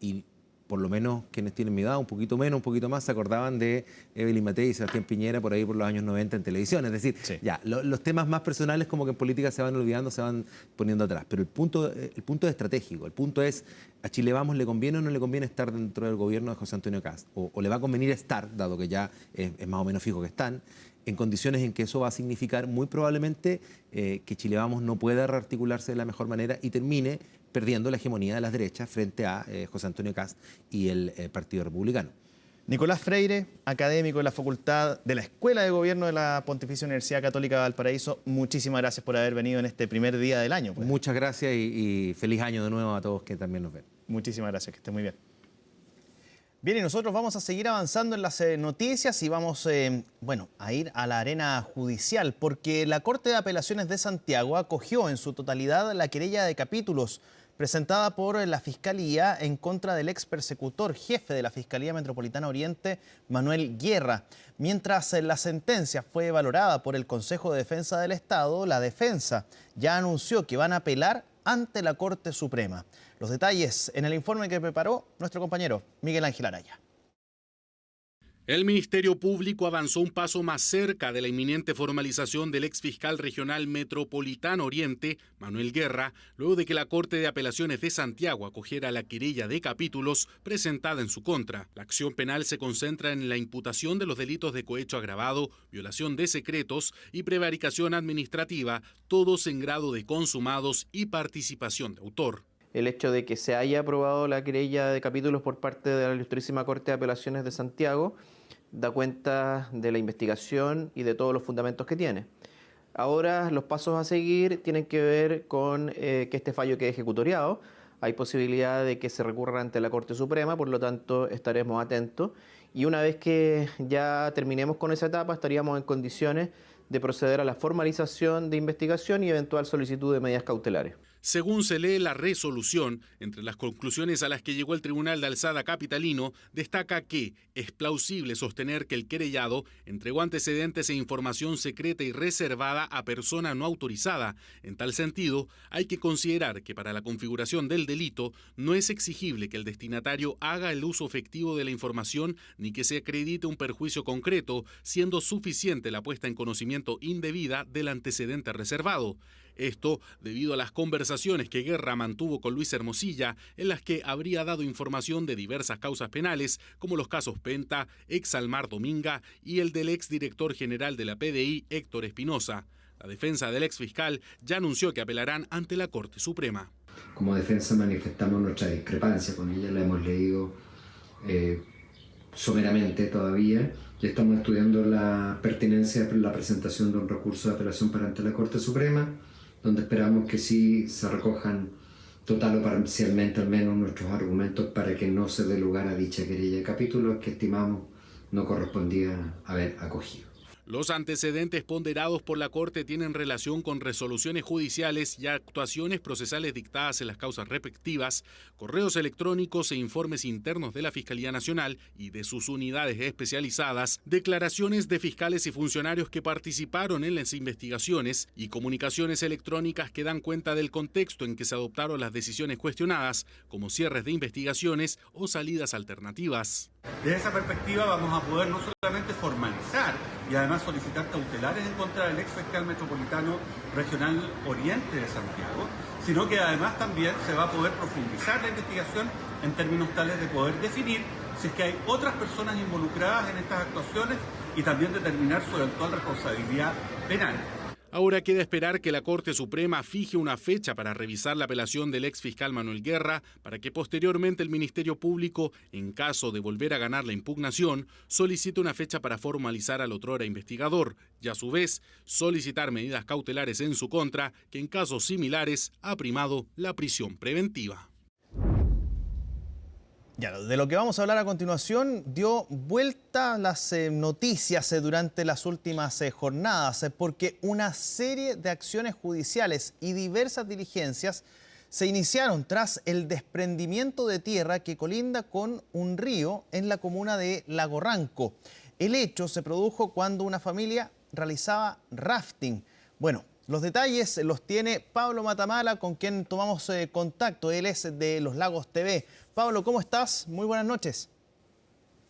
y por lo menos quienes tienen mi edad, un poquito menos, un poquito más, se acordaban de Evelyn Matei y Sebastián Piñera por ahí por los años 90 en televisión. Es decir, ya, los temas más personales como que en política se van olvidando, se van poniendo atrás. Pero el punto es estratégico. El punto es, ¿a Chile Vamos le conviene o no le conviene estar dentro del gobierno de José Antonio Kast? O le va a convenir estar, dado que ya es más o menos fijo que están, en condiciones en que eso va a significar muy probablemente que Chile Vamos no pueda rearticularse de la mejor manera y termine perdiendo la hegemonía de las derechas frente a José Antonio Kast y el Partido Republicano. Nicolás Freire, académico de la Facultad de la Escuela de Gobierno de la Pontificia Universidad Católica de Valparaíso, muchísimas gracias por haber venido en este primer día del año. Pues. Muchas gracias y feliz año de nuevo a todos que también nos ven. Muchísimas gracias, que esté muy bien. Bien, y nosotros vamos a seguir avanzando en las noticias y vamos a ir a la arena judicial, porque la Corte de Apelaciones de Santiago acogió en su totalidad la querella de capítulos presentada por la Fiscalía en contra del ex persecutor jefe de la Fiscalía Metropolitana Oriente, Manuel Guerra. Mientras la sentencia fue valorada por el Consejo de Defensa del Estado, la defensa ya anunció que van a apelar ante la Corte Suprema. Los detalles en el informe que preparó nuestro compañero Miguel Ángel Araya. El Ministerio Público avanzó un paso más cerca de la inminente formalización del exfiscal regional metropolitano Oriente, Manuel Guerra, luego de que la Corte de Apelaciones de Santiago acogiera la querella de capítulos presentada en su contra. La acción penal se concentra en la imputación de los delitos de cohecho agravado, violación de secretos y prevaricación administrativa, todos en grado de consumados y participación de autor. El hecho de que se haya aprobado la querella de capítulos por parte de la Ilustrísima Corte de Apelaciones de Santiago da cuenta de la investigación y de todos los fundamentos que tiene. Ahora los pasos a seguir tienen que ver con que este fallo quede ejecutoriado. Hay posibilidad de que se recurra ante la Corte Suprema, por lo tanto estaremos atentos. Y una vez que ya terminemos con esa etapa, estaríamos en condiciones de proceder a la formalización de investigación y eventual solicitud de medidas cautelares. Según se lee la resolución, entre las conclusiones a las que llegó el Tribunal de Alzada capitalino, destaca que es plausible sostener que el querellado entregó antecedentes e información secreta y reservada a persona no autorizada. En tal sentido, hay que considerar que para la configuración del delito no es exigible que el destinatario haga el uso efectivo de la información ni que se acredite un perjuicio concreto, siendo suficiente la puesta en conocimiento indebida del antecedente reservado. Esto debido a las conversaciones que Guerra mantuvo con Luis Hermosilla, en las que habría dado información de diversas causas penales, como los casos Penta, ex Almar Dominga y el del ex director general de la PDI, Héctor Espinosa. La defensa del ex fiscal ya anunció que apelarán ante la Corte Suprema. Como defensa manifestamos nuestra discrepancia con ella, la hemos leído someramente todavía y estamos estudiando la pertinencia de la presentación de un recurso de apelación para ante la Corte Suprema, donde esperamos que sí se recojan total o parcialmente al menos nuestros argumentos para que no se dé lugar a dicha querella de capítulos que estimamos no correspondía haber acogido. Los antecedentes ponderados por la Corte tienen relación con resoluciones judiciales y actuaciones procesales dictadas en las causas respectivas, correos electrónicos e informes internos de la Fiscalía Nacional y de sus unidades especializadas, declaraciones de fiscales y funcionarios que participaron en las investigaciones y comunicaciones electrónicas que dan cuenta del contexto en que se adoptaron las decisiones cuestionadas, como cierres de investigaciones o salidas alternativas. Desde esa perspectiva vamos a poder no solamente formalizar y además solicitar cautelares en contra del ex fiscal metropolitano regional Oriente de Santiago, sino que además también se va a poder profundizar la investigación en términos tales de poder definir si es que hay otras personas involucradas en estas actuaciones y también determinar su eventual responsabilidad penal. Ahora queda esperar que la Corte Suprema fije una fecha para revisar la apelación del ex fiscal Manuel Guerra, para que posteriormente el Ministerio Público, en caso de volver a ganar la impugnación, solicite una fecha para formalizar al otrora investigador y a su vez solicitar medidas cautelares en su contra, que en casos similares ha primado la prisión preventiva. Ya, de lo que vamos a hablar a continuación dio vuelta las noticias durante las últimas jornadas, porque una serie de acciones judiciales y diversas diligencias se iniciaron tras el desprendimiento de tierra que colinda con un río en la comuna de Lago Ranco. El hecho se produjo cuando una familia realizaba rafting. Bueno, Los detalles los tiene Pablo Matamala, con quien tomamos contacto. Él es de Los Lagos TV. Pablo, ¿cómo estás? Muy buenas noches.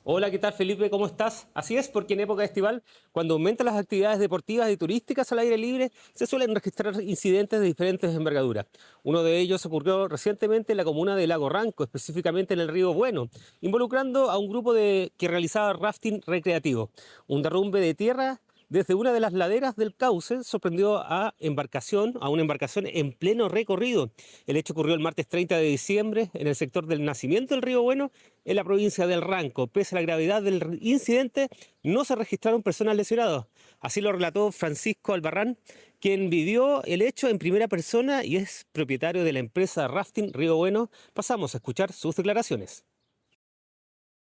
Hola, ¿qué tal, Felipe? ¿Cómo estás? Así es, porque en época estival, cuando aumentan las actividades deportivas y turísticas al aire libre, se suelen registrar incidentes de diferentes envergaduras. Uno de ellos ocurrió recientemente en la comuna de Lago Ranco, específicamente en el río Bueno, involucrando a un grupo que realizaba rafting recreativo. Un derrumbe de tierra desde una de las laderas del cauce sorprendió a una embarcación en pleno recorrido. El hecho ocurrió el martes 30 de diciembre en el sector del nacimiento del río Bueno, en la provincia del Ranco. Pese a la gravedad del incidente, no se registraron personas lesionadas. Así lo relató Francisco Albarrán, quien vivió el hecho en primera persona y es propietario de la empresa Rafting Río Bueno. Pasamos a escuchar sus declaraciones.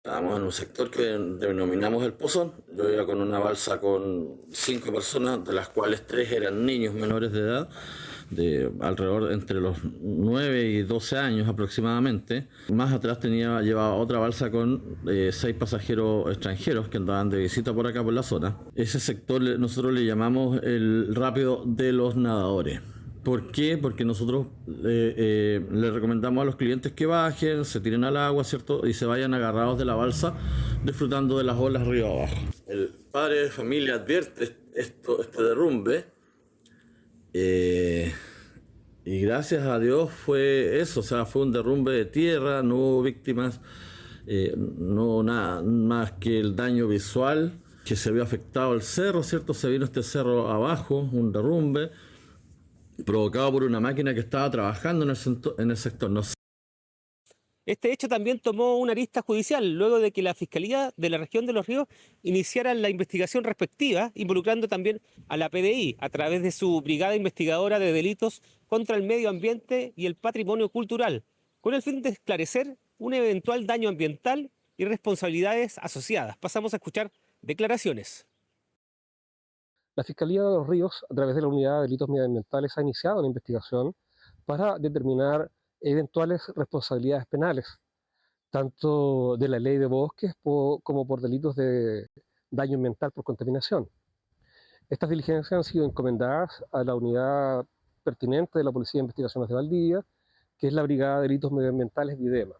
Estábamos en un sector que denominamos el Pozón. Yo iba con una balsa con 5 personas, de las cuales 3 eran niños menores de edad, de alrededor entre los 9 y 12 años aproximadamente. Más atrás llevaba otra balsa con 6 pasajeros extranjeros que andaban de visita por acá por la zona. Ese sector nosotros le llamamos el rápido de los nadadores. ¿Por qué? Porque nosotros le recomendamos a los clientes que bajen, se tiren al agua, ¿cierto? Y se vayan agarrados de la balsa, disfrutando de las olas río abajo. El padre de familia advierte este derrumbe y gracias a Dios fue eso, o sea, fue un derrumbe de tierra, no hubo víctimas, no nada más que el daño visual, que se vio afectado el cerro, ¿cierto? Se vino este cerro abajo, un derrumbe provocado por una máquina que estaba trabajando en el sector. No sé. Este hecho también tomó una arista judicial luego de que la Fiscalía de la región de Los Ríos iniciara la investigación respectiva, involucrando también a la PDI a través de su Brigada Investigadora de Delitos contra el Medio Ambiente y el Patrimonio Cultural, con el fin de esclarecer un eventual daño ambiental y responsabilidades asociadas. Pasamos a escuchar declaraciones. La Fiscalía de Los Ríos, a través de la Unidad de Delitos Medioambientales, ha iniciado una investigación para determinar eventuales responsabilidades penales, tanto de la ley de bosques como por delitos de daño ambiental por contaminación. Estas diligencias han sido encomendadas a la unidad pertinente de la Policía de Investigaciones de Valdivia, que es la Brigada de Delitos Medioambientales Videma.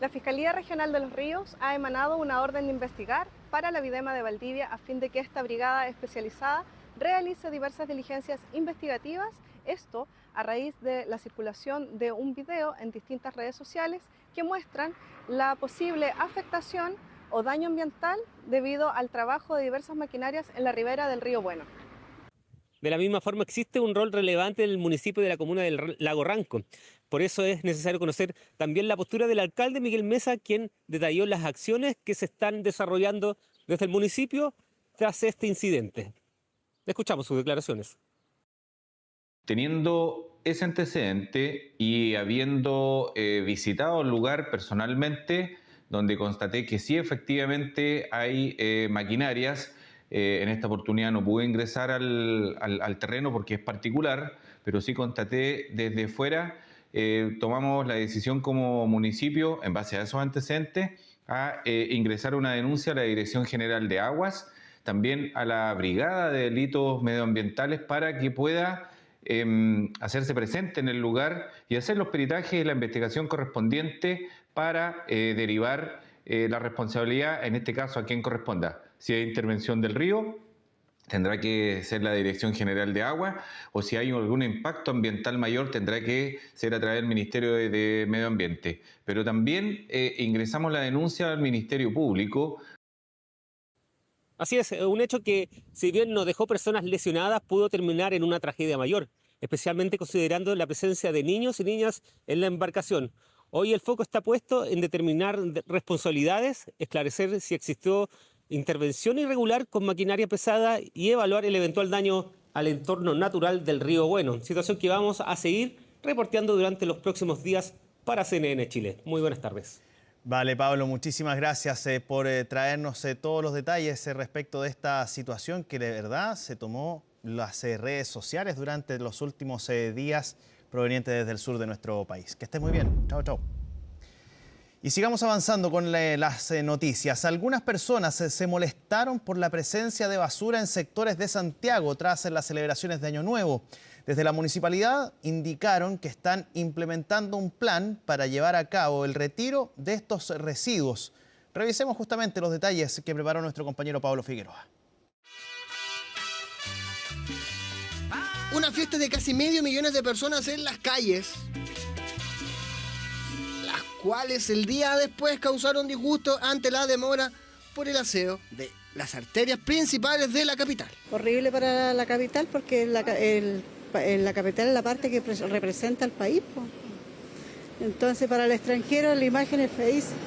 La Fiscalía Regional de Los Ríos ha emanado una orden de investigar para la Videma de Valdivia a fin de que esta brigada especializada realice diversas diligencias investigativas, esto a raíz de la circulación de un video en distintas redes sociales que muestran la posible afectación o daño ambiental debido al trabajo de diversas maquinarias en la ribera del río Bueno. De la misma forma, existe un rol relevante en el municipio de la comuna del Lago Ranco. Por eso es necesario conocer también la postura del alcalde Miguel Mesa, quien detalló las acciones que se están desarrollando desde el municipio tras este incidente. Escuchamos sus declaraciones. Teniendo ese antecedente y habiendo visitado el lugar personalmente, donde constaté que sí efectivamente hay maquinarias, en esta oportunidad no pude ingresar al terreno porque es particular, pero sí constaté desde fuera, tomamos la decisión como municipio, en base a esos antecedentes, a ingresar una denuncia a la Dirección General de Aguas, también a la Brigada de Delitos Medioambientales para que pueda hacerse presente en el lugar y hacer los peritajes y la investigación correspondiente para derivar la responsabilidad, en este caso, a quien corresponda. Si hay intervención del río, tendrá que ser la Dirección General de Agua, o si hay algún impacto ambiental mayor, tendrá que ser a través del Ministerio de Medio Ambiente. Pero también ingresamos la denuncia al Ministerio Público. Así es, un hecho que, si bien no dejó personas lesionadas, pudo terminar en una tragedia mayor, especialmente considerando la presencia de niños y niñas en la embarcación. Hoy el foco está puesto en determinar responsabilidades, esclarecer si existió intervención irregular con maquinaria pesada y evaluar el eventual daño al entorno natural del río Bueno, situación que vamos a seguir reporteando durante los próximos días para CNN Chile. Muy buenas tardes. Vale, Pablo, muchísimas gracias por traernos todos los detalles respecto de esta situación que de verdad se tomó las redes sociales durante los últimos días provenientes desde el sur de nuestro país. Que estés muy bien. Chao, chao. Y sigamos avanzando con las noticias. Algunas personas se molestaron por la presencia de basura en sectores de Santiago tras las celebraciones de Año Nuevo. Desde la municipalidad indicaron que están implementando un plan para llevar a cabo el retiro de estos residuos. Revisemos justamente los detalles que preparó nuestro compañero Pablo Figueroa. Una fiesta de casi 500 millones de personas en las calles, las cuales el día después causaron disgusto ante la demora por el aseo de las arterias principales de la capital. Horrible para la capital porque la capital es la parte que representa al país, pues. Entonces para el extranjero la imagen es feísima,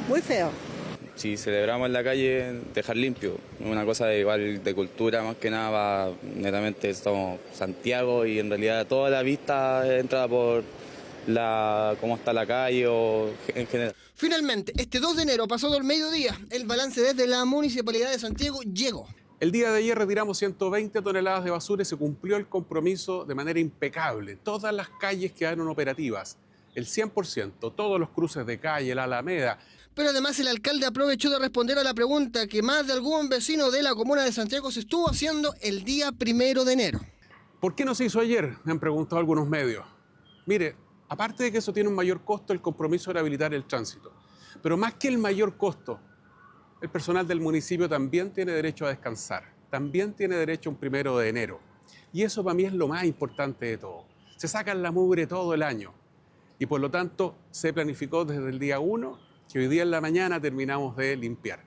muy feo. Si celebramos en la calle, dejar limpio, una cosa igual de cultura más que nada, netamente somos Santiago y en realidad toda la vista entra por cómo está la calle o en general. Finalmente, este 2 de enero, pasado el mediodía, el balance desde la Municipalidad de Santiago llegó. El día de ayer retiramos 120 toneladas de basura y se cumplió el compromiso de manera impecable. Todas las calles quedaron operativas, el 100%, todos los cruces de calle, la Alameda. Pero además el alcalde aprovechó de responder a la pregunta que más de algún vecino de la comuna de Santiago se estuvo haciendo el día 1 de enero. ¿Por qué no se hizo ayer? Me han preguntado algunos medios. Mire, aparte de que eso tiene un mayor costo, el compromiso era habilitar el tránsito. Pero más que el mayor costo, el personal del municipio también tiene derecho a descansar. También tiene derecho a un 1 de enero. Y eso para mí es lo más importante de todo. Se sacan la mugre todo el año. Y por lo tanto se planificó desde el día 1 que hoy día en la mañana terminamos de limpiar.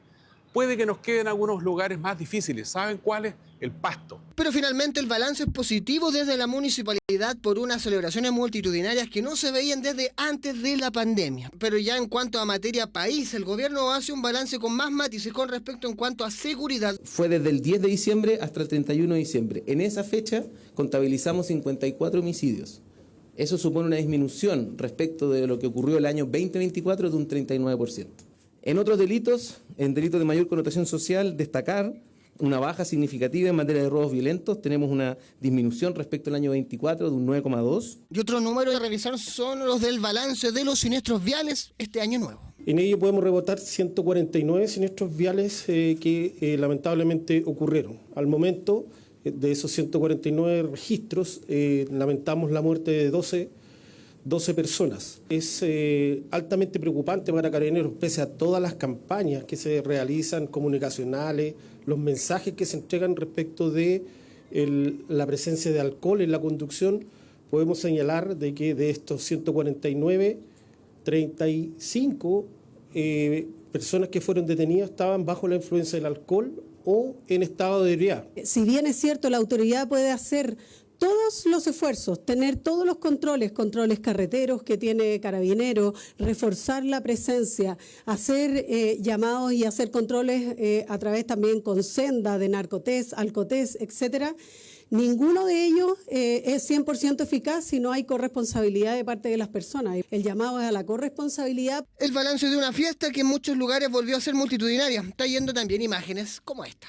Puede que nos queden algunos lugares más difíciles. ¿Saben cuáles? El Pasto. Pero finalmente el balance es positivo desde la municipalidad por unas celebraciones multitudinarias que no se veían desde antes de la pandemia. Pero ya en cuanto a materia país, el gobierno hace un balance con más matices con respecto en cuanto a seguridad. Fue desde el 10 de diciembre hasta el 31 de diciembre. En esa fecha contabilizamos 54 homicidios. Eso supone una disminución respecto de lo que ocurrió el año 2024 de un 39%. En otros delitos, en delitos de mayor connotación social, destacar una baja significativa en materia de robos violentos. Tenemos una disminución respecto al año 24 de un 9,2%. Y otro número de revisar son los del balance de los siniestros viales este año nuevo. En ello podemos rebotar 149 siniestros viales que lamentablemente ocurrieron. Al momento de esos 149 registros, lamentamos la muerte de 12 personas. Es altamente preocupante para Carabineros, pese a todas las campañas que se realizan, comunicacionales, los mensajes que se entregan respecto de la presencia de alcohol en la conducción. Podemos señalar de que de estos 149, 35 personas que fueron detenidas estaban bajo la influencia del alcohol o en estado de ebriedad. Si bien es cierto, la autoridad puede hacer todos los esfuerzos, tener todos los controles carreteros que tiene Carabineros, reforzar la presencia, hacer llamados y hacer controles a través también con senda de narcotest, alcotest, etcétera. Ninguno de ellos es 100% eficaz si no hay corresponsabilidad de parte de las personas. El llamado es a la corresponsabilidad. El balance de una fiesta que en muchos lugares volvió a ser multitudinaria, trayendo también imágenes como esta.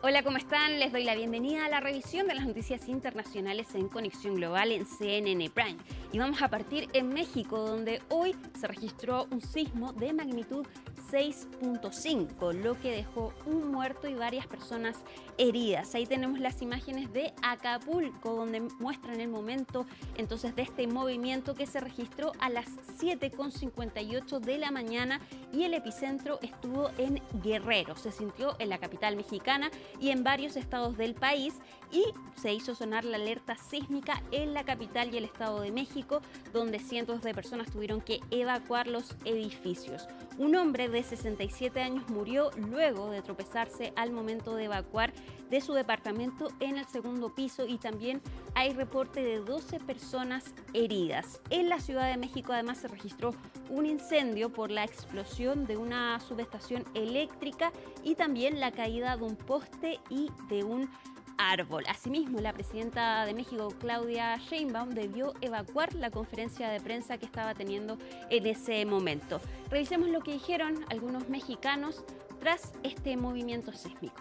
Hola, ¿cómo están? Les doy la bienvenida a la revisión de las noticias internacionales en Conexión Global en CNN Prime. Y vamos a partir en México, donde hoy se registró un sismo de magnitud 6.5, lo que dejó un muerto y varias personas heridas. Ahí tenemos las imágenes de Acapulco, donde muestran el momento entonces de este movimiento que se registró a las 7:58 de la mañana y el epicentro estuvo en Guerrero. Se sintió en la capital mexicana y en varios estados del país y se hizo sonar la alerta sísmica en la capital y el estado de México, donde cientos de personas tuvieron que evacuar los edificios. Un hombre de 67 años murió luego de tropezarse al momento de evacuar de su departamento en el segundo piso y también hay reporte de 12 personas heridas. En la Ciudad de México además se registró un incendio por la explosión de una subestación eléctrica y también la caída de un poste y de un árbol. Asimismo, la presidenta de México, Claudia Sheinbaum, debió evacuar la conferencia de prensa que estaba teniendo en ese momento. Revisemos lo que dijeron algunos mexicanos tras este movimiento sísmico.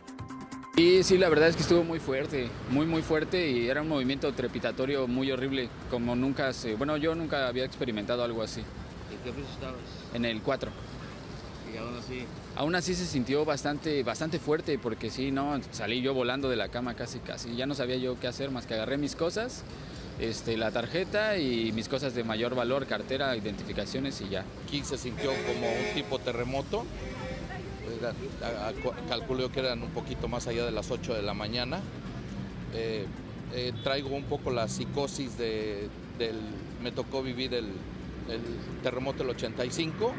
Sí, la verdad es que estuvo muy fuerte, muy fuerte, y era un movimiento trepidatorio muy horrible, como nunca bueno, yo nunca había experimentado algo así. ¿En qué piso estabas? En el 4. ¿Y aún así? Aún así se sintió bastante fuerte, porque sí, no, salí yo volando de la cama casi, ya no sabía yo qué hacer, más que agarré mis cosas, la tarjeta y mis cosas de mayor valor, cartera, identificaciones y ya. Aquí se sintió como un tipo terremoto. Calculo yo que eran un poquito más allá de las 8 de la mañana. Traigo un poco la psicosis me tocó vivir el terremoto del 85,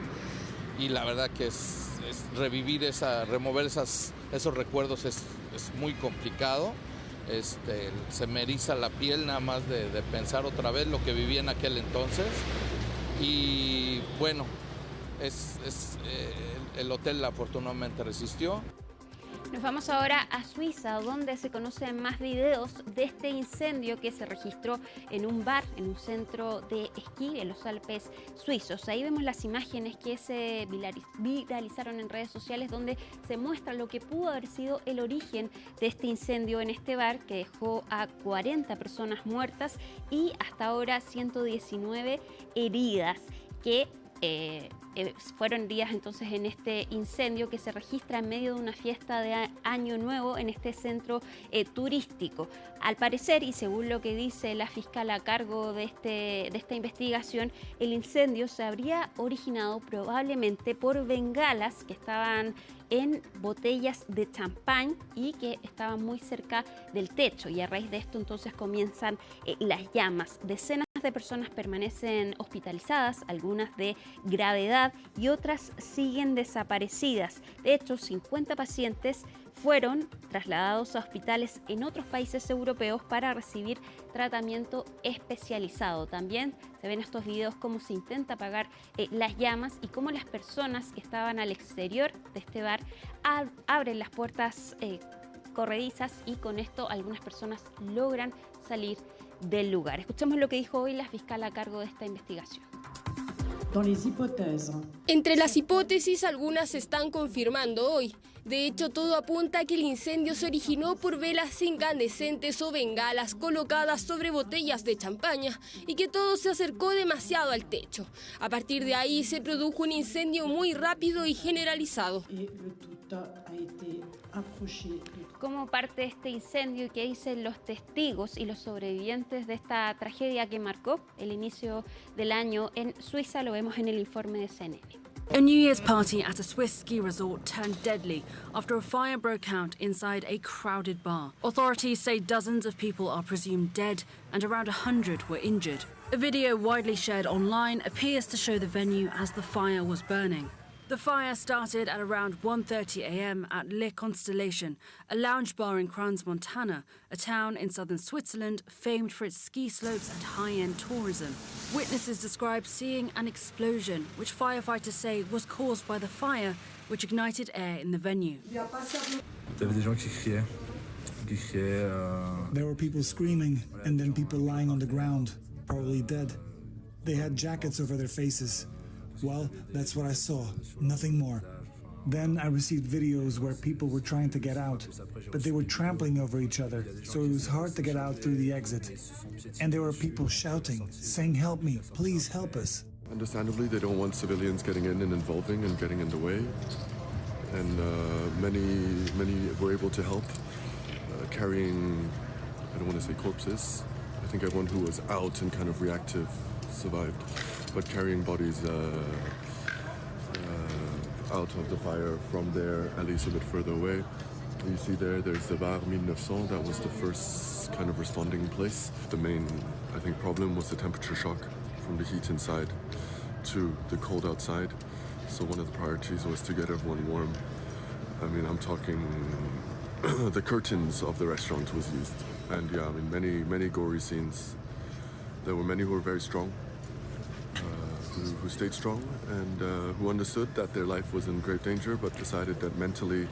y la verdad que es revivir remover esos recuerdos es muy complicado. Se me eriza la piel nada más de pensar otra vez lo que viví en aquel entonces. Y bueno, el hotel afortunadamente resistió. Nos vamos ahora a Suiza, donde se conocen más videos de este incendio que se registró en un bar, en un centro de esquí en los Alpes suizos. Ahí vemos las imágenes que se viralizaron en redes sociales, donde se muestra lo que pudo haber sido el origen de este incendio en este bar, que dejó a 40 personas muertas y hasta ahora 119 heridas, que fueron heridas entonces en este incendio que se registra en medio de una fiesta de Año Nuevo en este centro turístico. Al parecer, y según lo que dice la fiscal a cargo de esta investigación, el incendio se habría originado probablemente por bengalas que estaban en botellas de champán y que estaban muy cerca del techo, y a raíz de esto entonces comienzan las llamas. Decenas de personas permanecen hospitalizadas, algunas de gravedad y otras siguen desaparecidas. De hecho, 50 pacientes fueron trasladados a hospitales en otros países europeos para recibir tratamiento especializado. También se ven estos videos cómo se intenta apagar las llamas y cómo las personas que estaban al exterior de este bar abren las puertas corredizas, y con esto algunas personas logran salir del lugar. Escuchemos lo que dijo hoy la fiscal a cargo de esta investigación. Entre las hipótesis, algunas se están confirmando hoy. De hecho, todo apunta a que el incendio se originó por velas incandescentes o bengalas colocadas sobre botellas de champaña y que todo se acercó demasiado al techo. A partir de ahí se produjo un incendio muy rápido y generalizado. Como parte de este incendio, y qué dicen los testigos y los sobrevivientes de esta tragedia que marcó el inicio del año en Suiza, lo vemos en el informe de CNN. A New Year's party at a Swiss ski resort turned deadly after a fire broke out inside a crowded bar. Authorities say dozens of people are presumed dead and around 100 were injured. A video widely shared online appears to show the venue as the fire was burning. The fire started at around 1:30 a.m. at Le Constellation, a lounge bar in Crans-Montana, a town in southern Switzerland famed for its ski slopes and high-end tourism. Witnesses describe seeing an explosion, which firefighters say was caused by the fire, which ignited air in the venue. There were people screaming, and then people lying on the ground, probably dead. They had jackets over their faces. Well, that's what I saw, nothing more. Then I received videos where people were trying to get out, but they were trampling over each other, so it was hard to get out through the exit. And there were people shouting, saying, "Help me, please help us." Understandably, they don't want civilians getting in and involving and getting in the way. And many were able to help, carrying, I don't want to say corpses. I think everyone who was out and kind of reactive survived. But carrying bodies out of the fire from there, at least a bit further away. You see there's the Bar 1900, that was the first kind of responding place. The main, I think, problem was the temperature shock from the heat inside to the cold outside. So one of the priorities was to get everyone warm. I mean, I'm talking the curtains of the restaurant was used. And yeah, I mean, many gory scenes. There were many who were very strong. Who stayed strong and who understood that their life was in great danger, but decided that mentally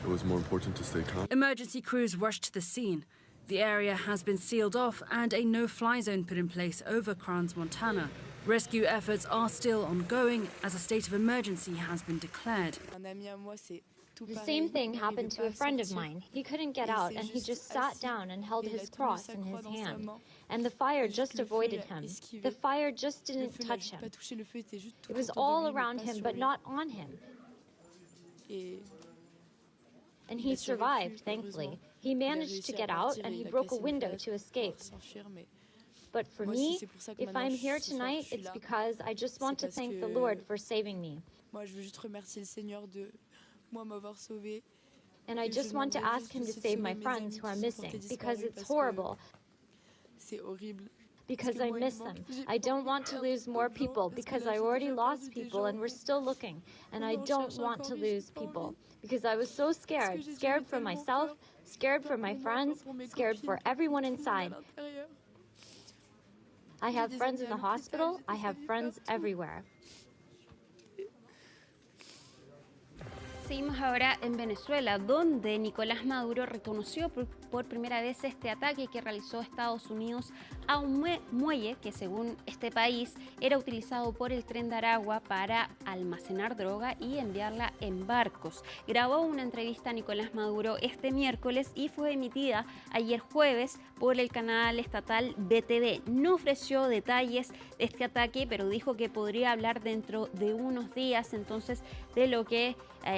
it was more important to stay calm. Emergency crews rushed to the scene. The area has been sealed off and a no-fly zone put in place over Crans-Montana. Rescue efforts are still ongoing as a state of emergency has been declared. The same thing happened to a friend of mine. He couldn't get out, and he just sat down and held his cross in his hand. And the fire just avoided him. The fire just didn't touch him. It was all around him, but not on him. And he survived, thankfully. He managed to get out, and he broke a window to escape. But for me, if I'm here tonight, it's because I just want to thank the Lord for saving me. And I just want to ask him to save my friends who are missing, because it's horrible. Because I miss them. I don't want to lose more people, because I already lost people and we're still looking. And I don't want to lose people, because I was so scared. Scared for myself, scared for my friends, scared for everyone inside. I have friends in the hospital, I have friends everywhere. Seguimos ahora en Venezuela, donde Nicolás Maduro reconoció por primera vez este ataque que realizó Estados Unidos a un muelle que, según este país, era utilizado por el Tren de Aragua para almacenar droga y enviarla en barcos. Grabó una entrevista a Nicolás Maduro este miércoles y fue emitida ayer jueves por el canal estatal BTV. No ofreció detalles de este ataque, pero dijo que podría hablar dentro de unos días entonces de lo que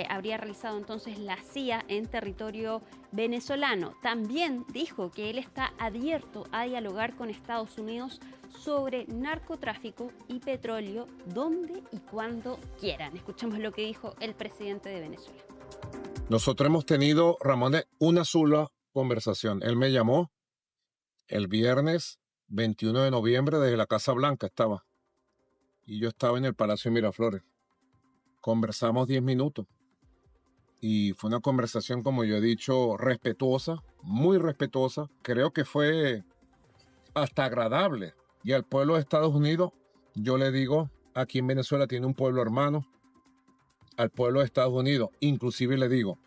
habría realizado entonces la CIA en territorio venezolano. También dijo que él está abierto a dialogar con Estados Unidos sobre narcotráfico y petróleo donde y cuando quieran. Escuchemos lo que dijo el presidente de Venezuela. Nosotros hemos tenido, Ramón, una sola conversación. Él me llamó el viernes 21 de noviembre desde la Casa Blanca estaba. Y yo estaba en el Palacio de Miraflores. Conversamos 10 minutos. Y fue una conversación, como yo he dicho, respetuosa, muy respetuosa. Creo que fue hasta agradable. Y al pueblo de Estados Unidos, yo le digo, aquí en Venezuela tiene un pueblo hermano. Al pueblo de Estados Unidos, inclusive le digo,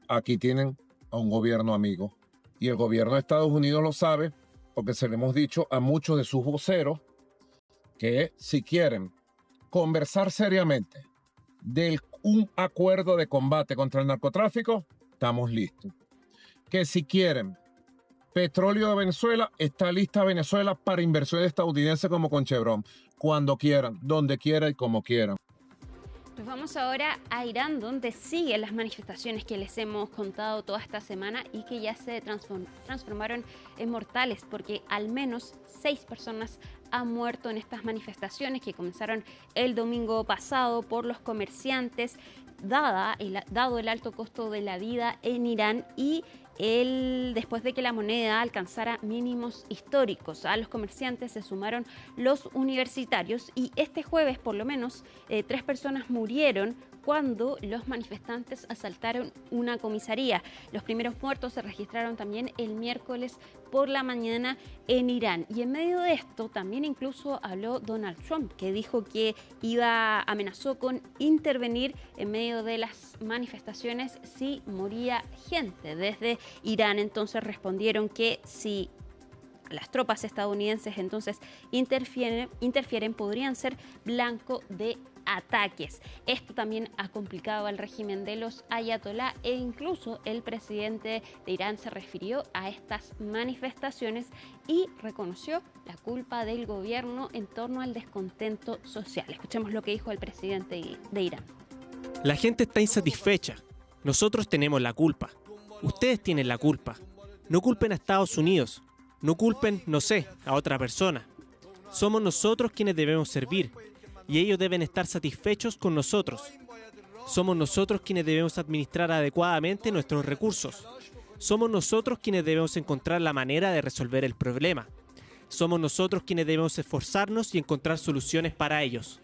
aquí tienen a un gobierno amigo. Y el gobierno de Estados Unidos lo sabe, porque se lo hemos dicho a muchos de sus voceros, que si quieren conversar seriamente de un acuerdo de combate contra el narcotráfico, estamos listos. Que si quieren petróleo de Venezuela, está lista Venezuela para inversiones estadounidenses como con Chevron, cuando quieran, donde quieran y como quieran. Nos vamos ahora a Irán, donde siguen las manifestaciones que les hemos contado toda esta semana y que ya se transformaron en mortales, porque al menos 6 personas han muerto en estas manifestaciones que comenzaron el domingo pasado por los comerciantes, dado el alto costo de la vida en Irán y después de que la moneda alcanzara mínimos históricos. A los comerciantes se sumaron los universitarios y este jueves por lo menos 3 personas murieron cuando los manifestantes asaltaron una comisaría. Los primeros muertos se registraron también el miércoles por la mañana en Irán. Y en medio de esto también incluso habló Donald Trump, que dijo que amenazó con intervenir en medio de las manifestaciones si moría gente. Desde Irán entonces respondieron que si las tropas estadounidenses entonces interfieren podrían ser blanco de ataques. Esto también ha complicado al régimen de los ayatolá e incluso el presidente de Irán se refirió a estas manifestaciones y reconoció la culpa del gobierno en torno al descontento social. Escuchemos lo que dijo el presidente de Irán. La gente está insatisfecha. Nosotros tenemos la culpa. Ustedes tienen la culpa. No culpen a Estados Unidos. No culpen, no sé, a otra persona. Somos nosotros quienes debemos servir. Y ellos deben estar satisfechos con nosotros. Somos nosotros quienes debemos administrar adecuadamente nuestros recursos. Somos nosotros quienes debemos encontrar la manera de resolver el problema. Somos nosotros quienes debemos esforzarnos y encontrar soluciones para ellos.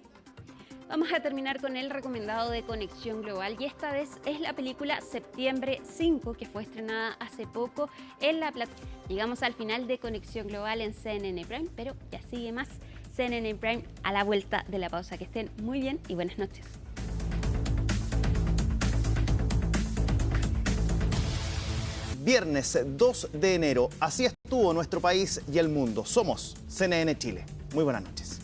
Vamos a terminar con el recomendado de Conexión Global y esta vez es la película Septiembre 5 que fue estrenada hace poco en la plataforma. Llegamos al final de Conexión Global en CNN Prime, pero ya sigue más CNN Prime a la vuelta de la pausa. Que estén muy bien y buenas noches. Viernes 2 de enero. Así estuvo nuestro país y el mundo. Somos CNN Chile. Muy buenas noches.